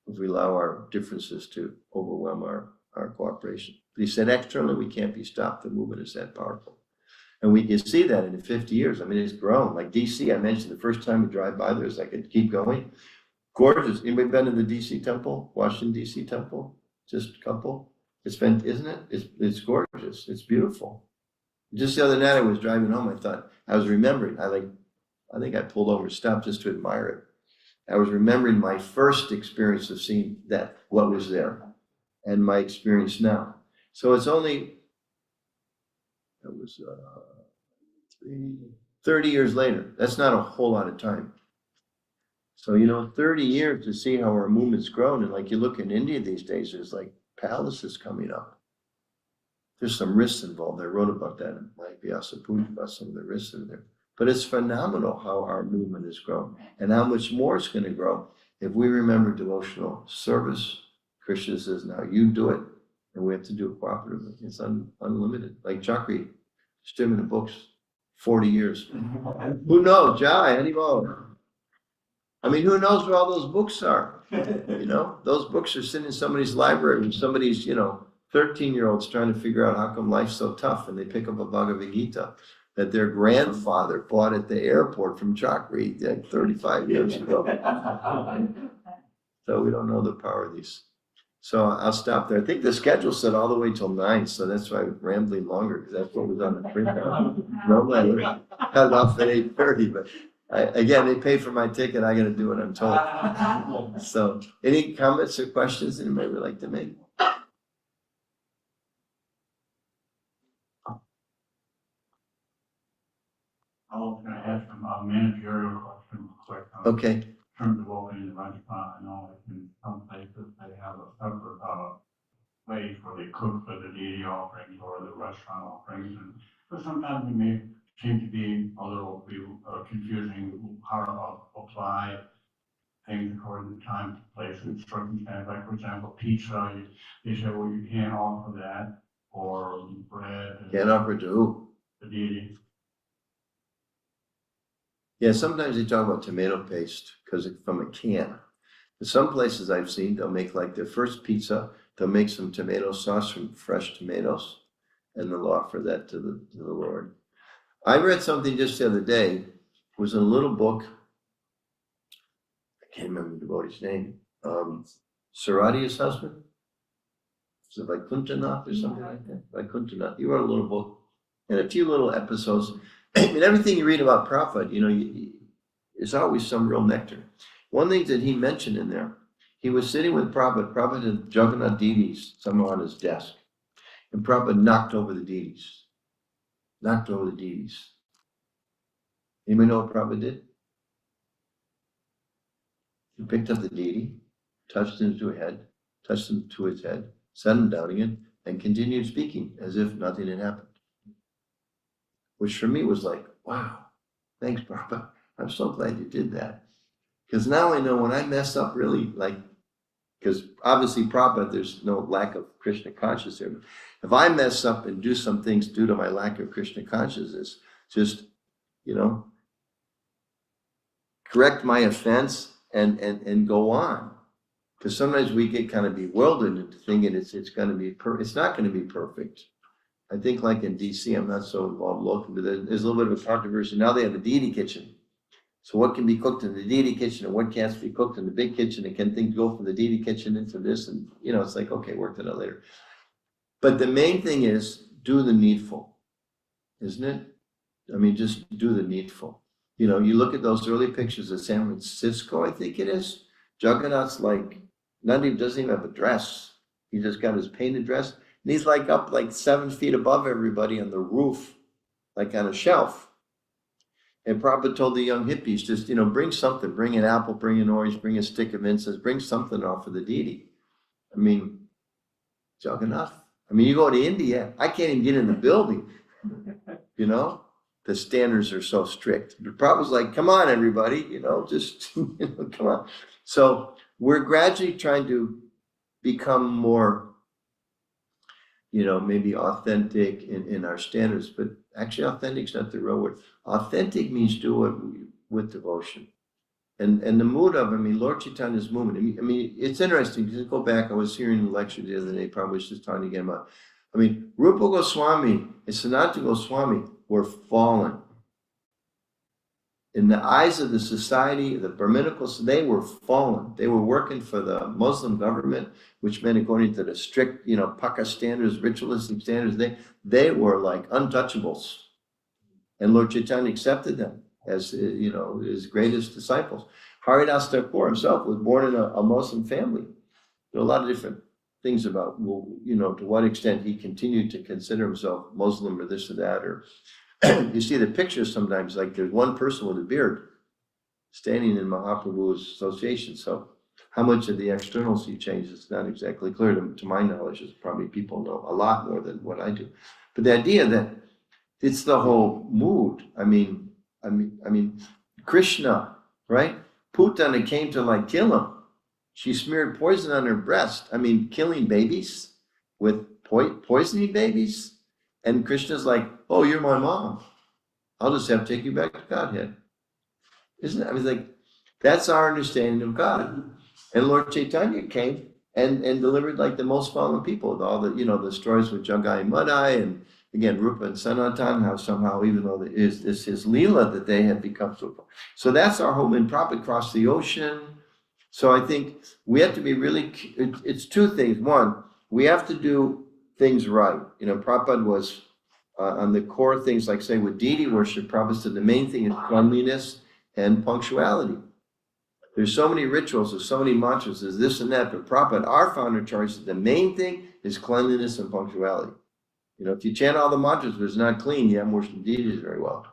if we allow our differences to overwhelm our cooperation. But he said externally, we can't be stopped. The movement is that powerful. And we can see that in the 50 years. I mean, it's grown. Like DC, I mentioned the first time we drive by there, it's like it keep going. Gorgeous. Anybody been to the DC temple, Washington DC temple? Just a couple. It's been, isn't it? It's gorgeous. It's beautiful. Just the other night I was driving home. I was remembering. I think I pulled over, stopped just to admire it. I was remembering my first experience of seeing what was there, and my experience now. So it's only. That was 30 years later. That's not a whole lot of time. So, 30 years to see how our movement's grown. And like you look in India these days, there's like palaces coming up. There's some risks involved. I wrote about that in my Vyasapuja, about some of the risks in there. But it's phenomenal how our movement has grown and how much more it's going to grow if we remember devotional service. Krishna says, now you do it. And we have to do it cooperatively. It's unlimited. Like Chakri, distributing the books, 40 years. Who knows? Jai, anymore. I mean, who knows where all those books are? Those books are sitting in somebody's library, in somebody's, 13-year-olds trying to figure out how come life's so tough, and they pick up a Bhagavad Gita that their grandfather bought at the airport from Chakri like 35 years ago. So we don't know the power of these. So I'll stop there. I think the schedule said all the way till 9, so that's why I'm rambling longer, because that's what was on the printout. Normally I would have cut it off at 8:30, but again, they pay for my ticket, I gotta do what I'm told. So, any comments or questions anybody would like to make? I was gonna ask him a managerial question quick. Okay, In terms of opening the restaurant, I know like in some places they have a separate, place where they cook for the deity offerings or the restaurant offerings, and but sometimes it may seem to be a little confusing how to apply things according to time, place, and circumstance. Like, for example, pizza, they say, well, you can't offer that, or bread. can't offer to who? The deity. Yeah, sometimes they talk about tomato paste, because it's from a can. But some places I've seen, they'll make like their first pizza, they'll make some tomato sauce from fresh tomatoes, and they'll offer that to the Lord. I read something just the other day, it was in a little book, I can't remember the devotee's name, Saradia's husband? Is it Vaikuntanath or something like that? Vaikuntanath, he wrote a little book, and a few little episodes. I mean, everything you read about Prabhupada, you know, there's always some real nectar. One thing that he mentioned in there, he was sitting with Prabhupada. Prabhupada had Jagannath deities somewhere on his desk. And Prabhupada knocked over the deities. Knocked over the deities. Anybody know what Prabhupada did? He picked up the deity, touched him to his head, set him down again, and continued speaking as if nothing had happened. Which for me was like, wow, thanks, Prabhupada. I'm so glad you did that. Because now I know when I mess up really, like, because obviously Prabhupada, there's no lack of Krishna consciousness here. If I mess up and do some things due to my lack of Krishna consciousness, just, you know, correct my offense and go on. Because sometimes we get kind of bewildered into thinking it's going to be, it's not going to be perfect. I think like in DC, I'm not so involved locally, but there's a little bit of a controversy. Now they have a deity kitchen. So what can be cooked in the deity kitchen and what can't be cooked in the big kitchen, and can things go from the deity kitchen into this? And, you know, it's like, okay, work that out later. But the main thing is do the needful, isn't it? I mean, just do the needful. You know, you look at those early pictures of San Francisco, I think it is. Jagannath's like, doesn't even have a dress. He just got his painted dress. And he's like up like 7 feet above everybody on the roof, like on a shelf. And Prabhupada told the young hippies, just, you know, bring something, bring an apple, bring an orange, bring a stick of incense, bring something off of the deity. I mean, Jagannath. I mean, you go to India, I can't even get in the building, you know? The standards are so strict. But Prabhupada's like, come on, everybody, you know, just, you know, come on. So we're gradually trying to become more, you know, maybe authentic in our standards, but actually authentic is not the real word. Authentic means do it with devotion. And the mood of, I mean, Lord Chaitanya's movement, I mean, it's interesting, just go back, I was hearing the lecture the other day, probably was just talking again about, I mean, Rupa Goswami and Sanatana Goswami were fallen. In the eyes of the society, the Brahminicals, they were fallen. They were working for the Muslim government, which meant according to the strict, you know, Paka standards, ritualistic standards, they were like untouchables. And Lord Chaitanya accepted them as, you know, his greatest disciples. Haridas Thakur himself was born in a Muslim family. There are a lot of different things about, well, you know, to what extent he continued to consider himself Muslim or this or that, or you see the pictures sometimes, like there's one person with a beard standing in Mahaprabhu's association. So how much of the externals he changed, it's not exactly clear to my knowledge. It's probably people know a lot more than what I do. But the idea that it's the whole mood. I mean, Krishna, right? Putana came to like kill him. She smeared poison on her breast. I mean, killing babies with poisoning babies. And Krishna's like, oh, you're my mom. I'll just have to take you back to Godhead. Isn't it? I mean, like, that's our understanding of God. And Lord Chaitanya came and delivered like the most fallen people, all the, the stories with Jagai and Madai, and again, Rupa and Sanatan, how somehow, even though it's his Leela, that they have become so that's our hope. And Prabhupada crossed the ocean. So I think we have to be really, it's two things. One, we have to do things right. Prabhupada was on the core things, like say with deity worship, Prabhupada said the main thing is cleanliness and punctuality. There's so many rituals, there's so many mantras, there's this and that, but Prabhupada, our founder, charges the main thing is cleanliness and punctuality. If you chant all the mantras, but it's not clean, you haven't worshipped the deities very well.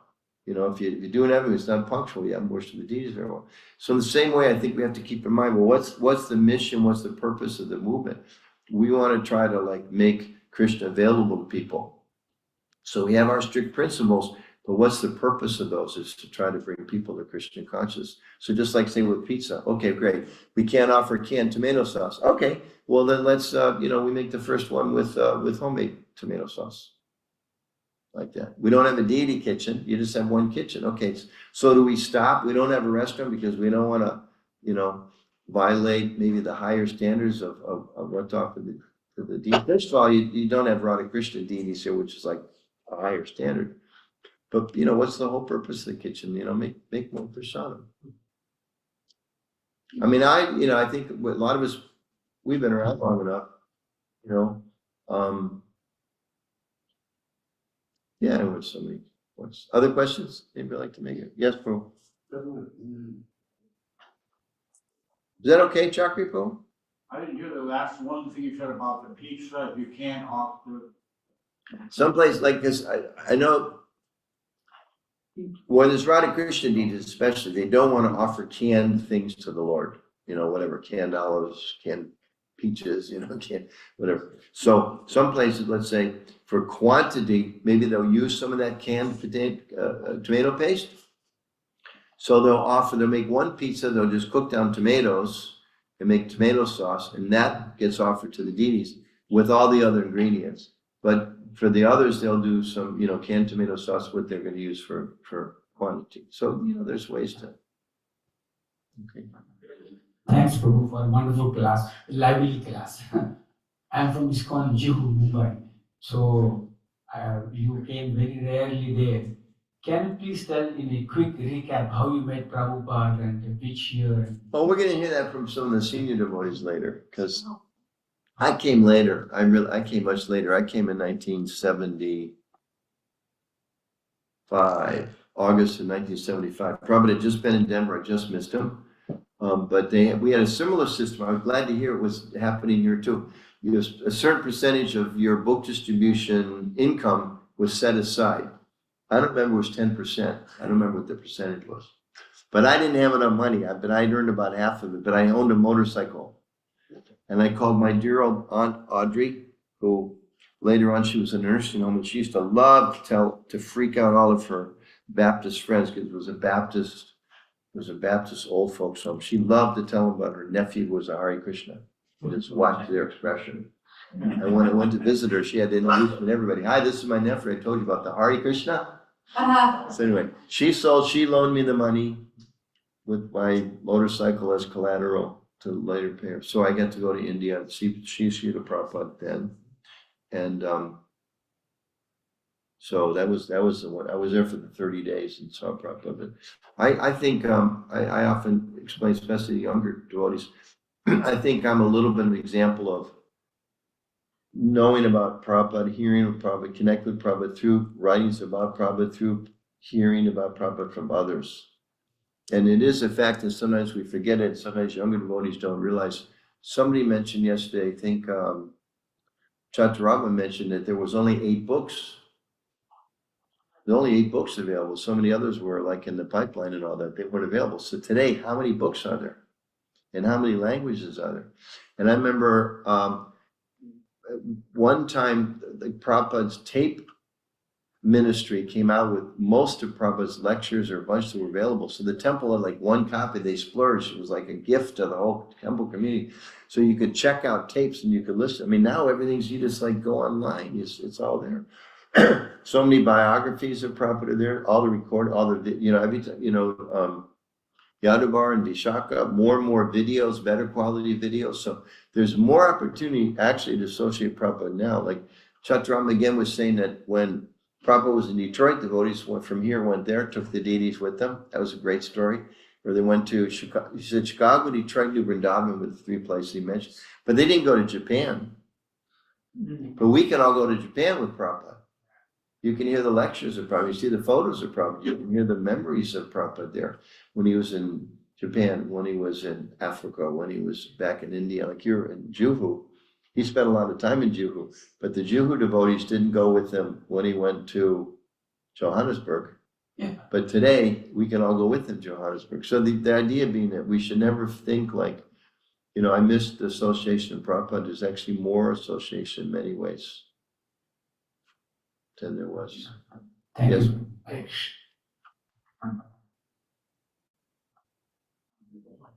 If you're doing everything, it's not punctual, you haven't worshipped the deities very well. So in the same way, I think we have to keep in mind, well, what's the mission, what's the purpose of the movement? We want to try to make Krishna available to people. So we have our strict principles, but what's the purpose of those? Is to try to bring people to Christian consciousness. So just like say with pizza, okay, great. We can't offer canned tomato sauce. Okay, well then let's, we make the first one with homemade tomato sauce. Like that. We don't have a deity kitchen. You just have one kitchen. Okay, so do we stop? We don't have a restaurant because we don't want to, violate maybe the higher standards of what to offer the deity. First of all, you don't have Radha Krishna deities here, which is like a higher standard. But what's the whole purpose of the kitchen? Make more prasadam. I mean, I think a lot of us, we've been around long enough, yeah, there was so many. What's other questions? Anybody like to make it? Yes, bro. Is that okay, Chakri, bro? I didn't hear the last one thing you said about the pizza. If you can't offer. Someplace like this, I know when there's Radha Krishna deities, especially, they don't want to offer canned things to the Lord. Whatever, canned olives, canned peaches, canned whatever. So some places, let's say, for quantity, maybe they'll use some of that canned tomato paste. So they'll make one pizza, they'll just cook down tomatoes and make tomato sauce, and that gets offered to the deities with all the other ingredients. But for the others, they'll do some, canned tomato sauce, what they're going to use for quantity. So, there's ways to. Okay. Thanks, Prabhu, for a wonderful class, lively class. I'm from ISKCON, Juhu, Mumbai. So you came very rarely there. Can you please tell in a quick recap how you met Prabhupada and which year? Well, we're going to hear that from some of the senior devotees later, because I came later. I came much later. I came in 1975, August of 1975. Prabhupada had just been in Denver. I just missed him. But we had a similar system. I was glad to hear it was happening here too. A certain percentage of your book distribution income was set aside. I don't remember, it was 10%. I don't remember what the percentage was. But I didn't have enough money. But I'd earned about half of it. But I owned a motorcycle. And I called my dear old Aunt Audrey, who later on she was in a nursing home, and she used to love to freak out all of her Baptist friends, because it was a Baptist old folks home. She loved to tell them about her nephew who was a Hare Krishna. And just watch their expression. And when I went to visit her, she had to introduce me to everybody. Hi, this is my nephew. I told you about the Hare Krishna. So anyway, she loaned me the money with my motorcycle as collateral to later pay her. So I got to go to India and see Srila Prabhupada then. And so that was the one. I was there for the 30 days and saw Prabhupada. I think I often explain, especially to younger devotees, I think I'm a little bit of an example of knowing about Prabhupada, hearing of Prabhupada, connect with Prabhupada through writings about Prabhupada, through hearing about Prabhupada from others. And it is a fact that sometimes we forget it, sometimes younger devotees don't realize. Somebody mentioned yesterday, I think Chaturama mentioned that there was only 8 books. There were only 8 books available. So many others were like in the pipeline and all that, they weren't available. So today, how many books are there? And how many languages are there? And I remember one time the Prabhupada's tape ministry came out with most of Prabhupada's lectures, or a bunch that were available. So the temple had like 1 copy, they splurged. It was like a gift to the whole temple community. So you could check out tapes and you could listen. I mean, now everything's, you just like go online, it's all there. So many biographies of Prabhupada are there, all the record, all the, every time, Yadavar and Vishaka, more and more videos, better quality videos. So there's more opportunity actually to associate Prabhupada now. Like Chatram again was saying that when Prabhupada was in Detroit, devotees went from here, went there, took the deities with them. That was a great story. Or they went to Chicago, he said Chicago, Detroit, New Vrindavan were the 3 places he mentioned. But they didn't go to Japan. But we can all go to Japan with Prabhupada. You can hear the lectures of Prabhupada. You see the photos of Prabhupada. You can hear the memories of Prabhupada there. When he was in Japan, when he was in Africa, when he was back in India, like you're in Juhu. He spent a lot of time in Juhu. But the Juhu devotees didn't go with him when he went to Johannesburg. Yeah. But today, we can all go with him to Johannesburg. So the idea being that we should never think like, you know, I missed the association of Prabhupada. There's actually more association in many ways than there was. Thank Yes. you.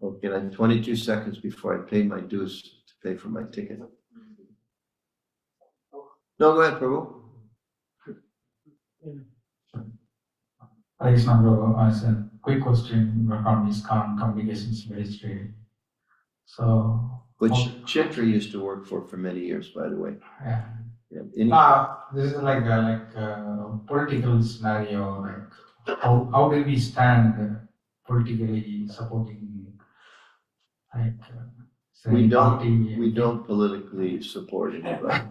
Okay, I have 22 seconds before I pay my dues to pay for my ticket. No, go ahead, Prabhu. Krishna Prabhu, as a quick question from his current communications ministry. So, Which Chitra used to work for many years, by the way. yeah. Yeah. This is like a political scenario. Like, how do we stand politically supporting, like, say, We party? don't politically support anybody.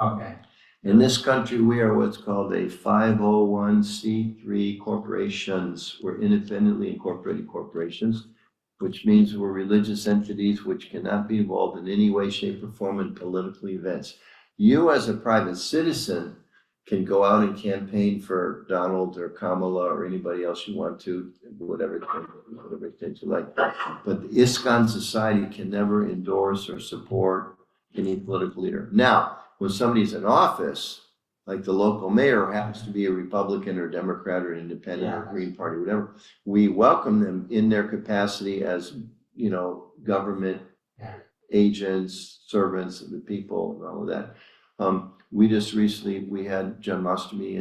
Okay. In this country, we are what's called a 501c3 corporations. We're independently incorporated corporations, which means we're religious entities which cannot be involved in any way, shape, or form in political events. You, as a private citizen, can go out and campaign for Donald or Kamala or anybody else you want to, whatever things you like. But the ISKCON society can never endorse or support any political leader. Now, when somebody's in office, like the local mayor happens to be a Republican or Democrat or Independent or Green Party, whatever, we welcome them in their capacity as, you know, government agents, servants of the people, and all of that. We just recently, we had Janmashtami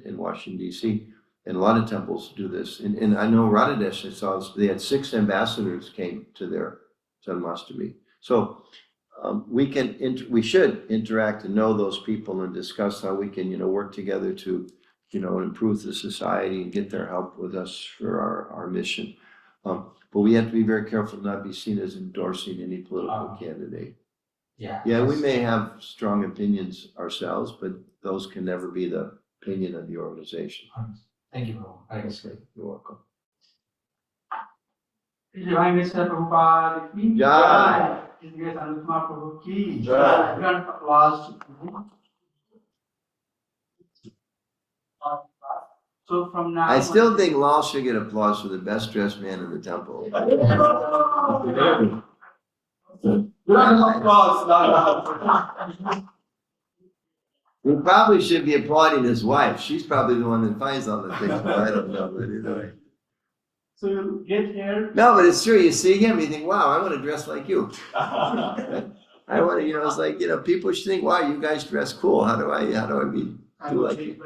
in Washington, D.C., and a lot of temples do this. And I know Radhadesh, I saw this, they had 6 ambassadors came to their Janmashtami. So we should interact and know those people and discuss how we can, you know, work together to, you know, improve the society and get their help with us for our mission. But we have to be very careful not be seen as endorsing any political candidate. Yeah, we may have strong opinions ourselves, but those can never be the opinion of the organization. Thank you, bro. Thanks. You're welcome. Divine Mr. Prabhupada ki Jai. His Grace Anutma Prabhu ki Jai. Everyone applause to Prabhu. So from now I still think Lal should get applause for the best dressed man in the temple. We probably should be applauding his wife. She's probably the one that finds all the things, but I don't know, but either way. So you get here. No, but it's true. You see him, you think, wow, I want to dress like you. I want to, you know, it's like, you know, people should think, wow, you guys dress cool. How do I be do like you?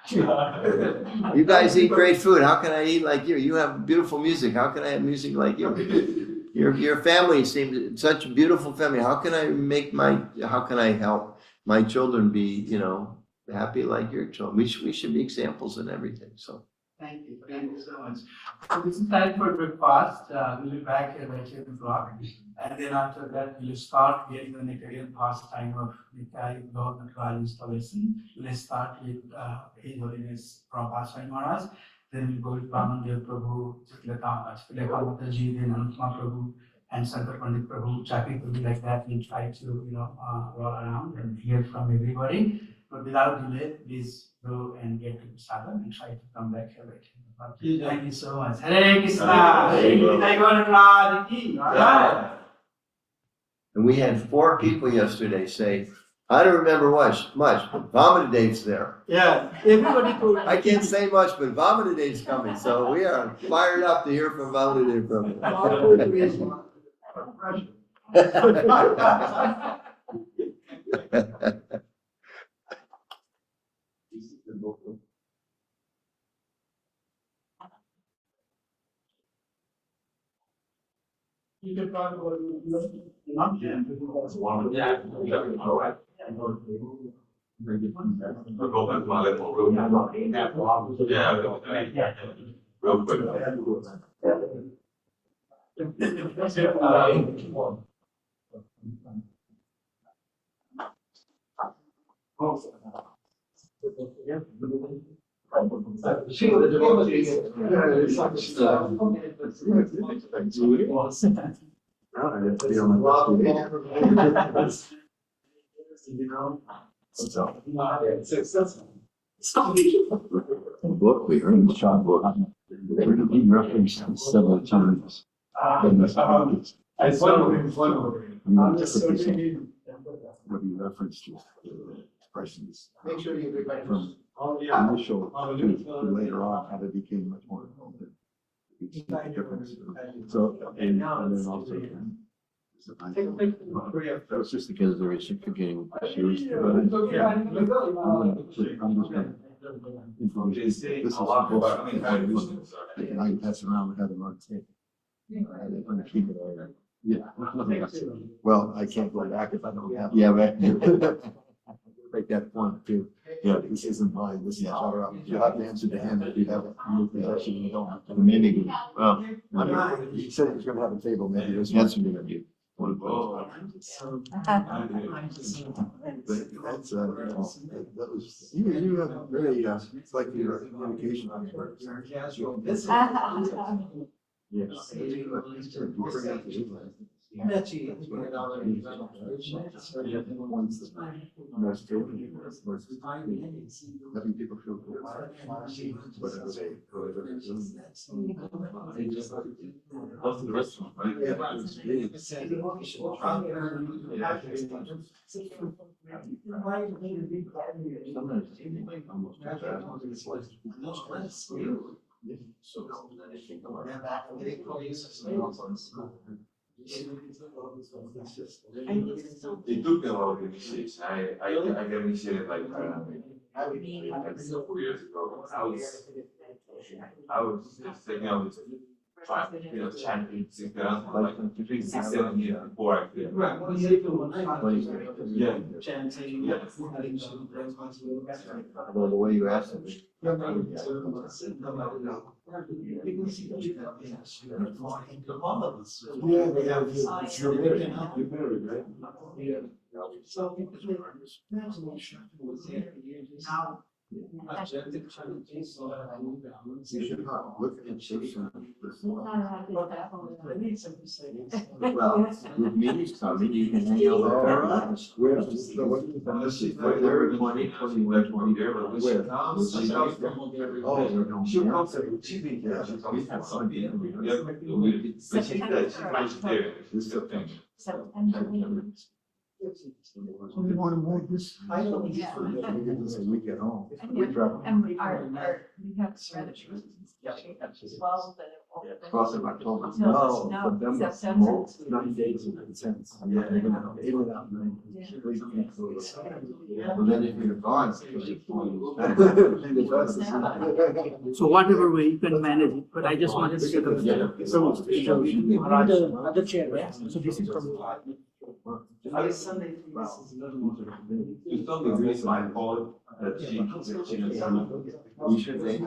You guys eat great food. How can I eat like you? You have beautiful music. How can I have music like you? Your family seems such a beautiful family. How can I help my children be, you know, happy like your children? We should be examples in everything. So Thank you so much. So this is time for breakfast. We'll be back here by 8 o'clock. And then after that, we'll start getting the Nectarian pastime of Nikai Gaur Natral installation. We'll start with His Holiness Prabhupada Maharaj. Then we'll go with Brahmandev Prabhu, Chitleka Mataji, then Anutma Prabhu, and Shankar Pandit Prabhu, Chakri Prabhu, like that. We'll try to, you know, roll around and hear from everybody. But without delay, please go and get to the sadhana and try to come back here later. Thank you so much. Hare Krishna. and we had 4 people yesterday say, I don't remember much, but Vamanadeva's there. Yeah, everybody could. I can't say much, but Vamanadeva's coming. So we are fired up to hear from Vamanadeva from You can talk about. Real quick. Book, we heard the shot book. They were being referenced several times. I What he referenced to expressions Make sure you read from initial to later on, how they became much more involved. You see the difference. So, and then also. That was just because they're reciprocating issues. I'm just gonna this is bullshit. I can pass around and have them on tape. I'm gonna keep it all right. Yeah. Well, I can't go back if I don't have. Yeah, right. Make that point too. Yeah, this isn't mine, this is our, you have to answer to him if you have a possession, you don't have to. Maybe, well, He said he was gonna have a table, maybe there's. that's a good idea. One of those. But that's, that was, you have very, it's like your communication. Yes. Having people feel good. Whatever they. What's the rest of them, right? It took me a while to initiate. I got initiated like, I think 4 years ago. I was just thinking I was trying, chanting, singing around for like 6-7 years before I could. Yeah. Chanting. Yeah. Well, the way you asked it. You should not look at children. Well, with meetings coming, you can hang out with parents. Where? Where 20, 21, 20. Where? Oh, no. She'll come to, she'll be here, she'll come. We have some people. Yeah, but she's there, she's vegetarian. This is the thing. So we want to move this. I don't. We get home. We travel. And we have strategies. Well, but it won't. Cross of October. No, No, for them, it's September. more, 9 days in a sense. Yeah, they're gonna, they went out 9 days. Please can't go to- Well, then if you're gone, it's So whatever way you can manage it, but I just wanted to get a. So the other chair, right? So this is from. Sunday. You told me Grace, my fault, that she, You should say.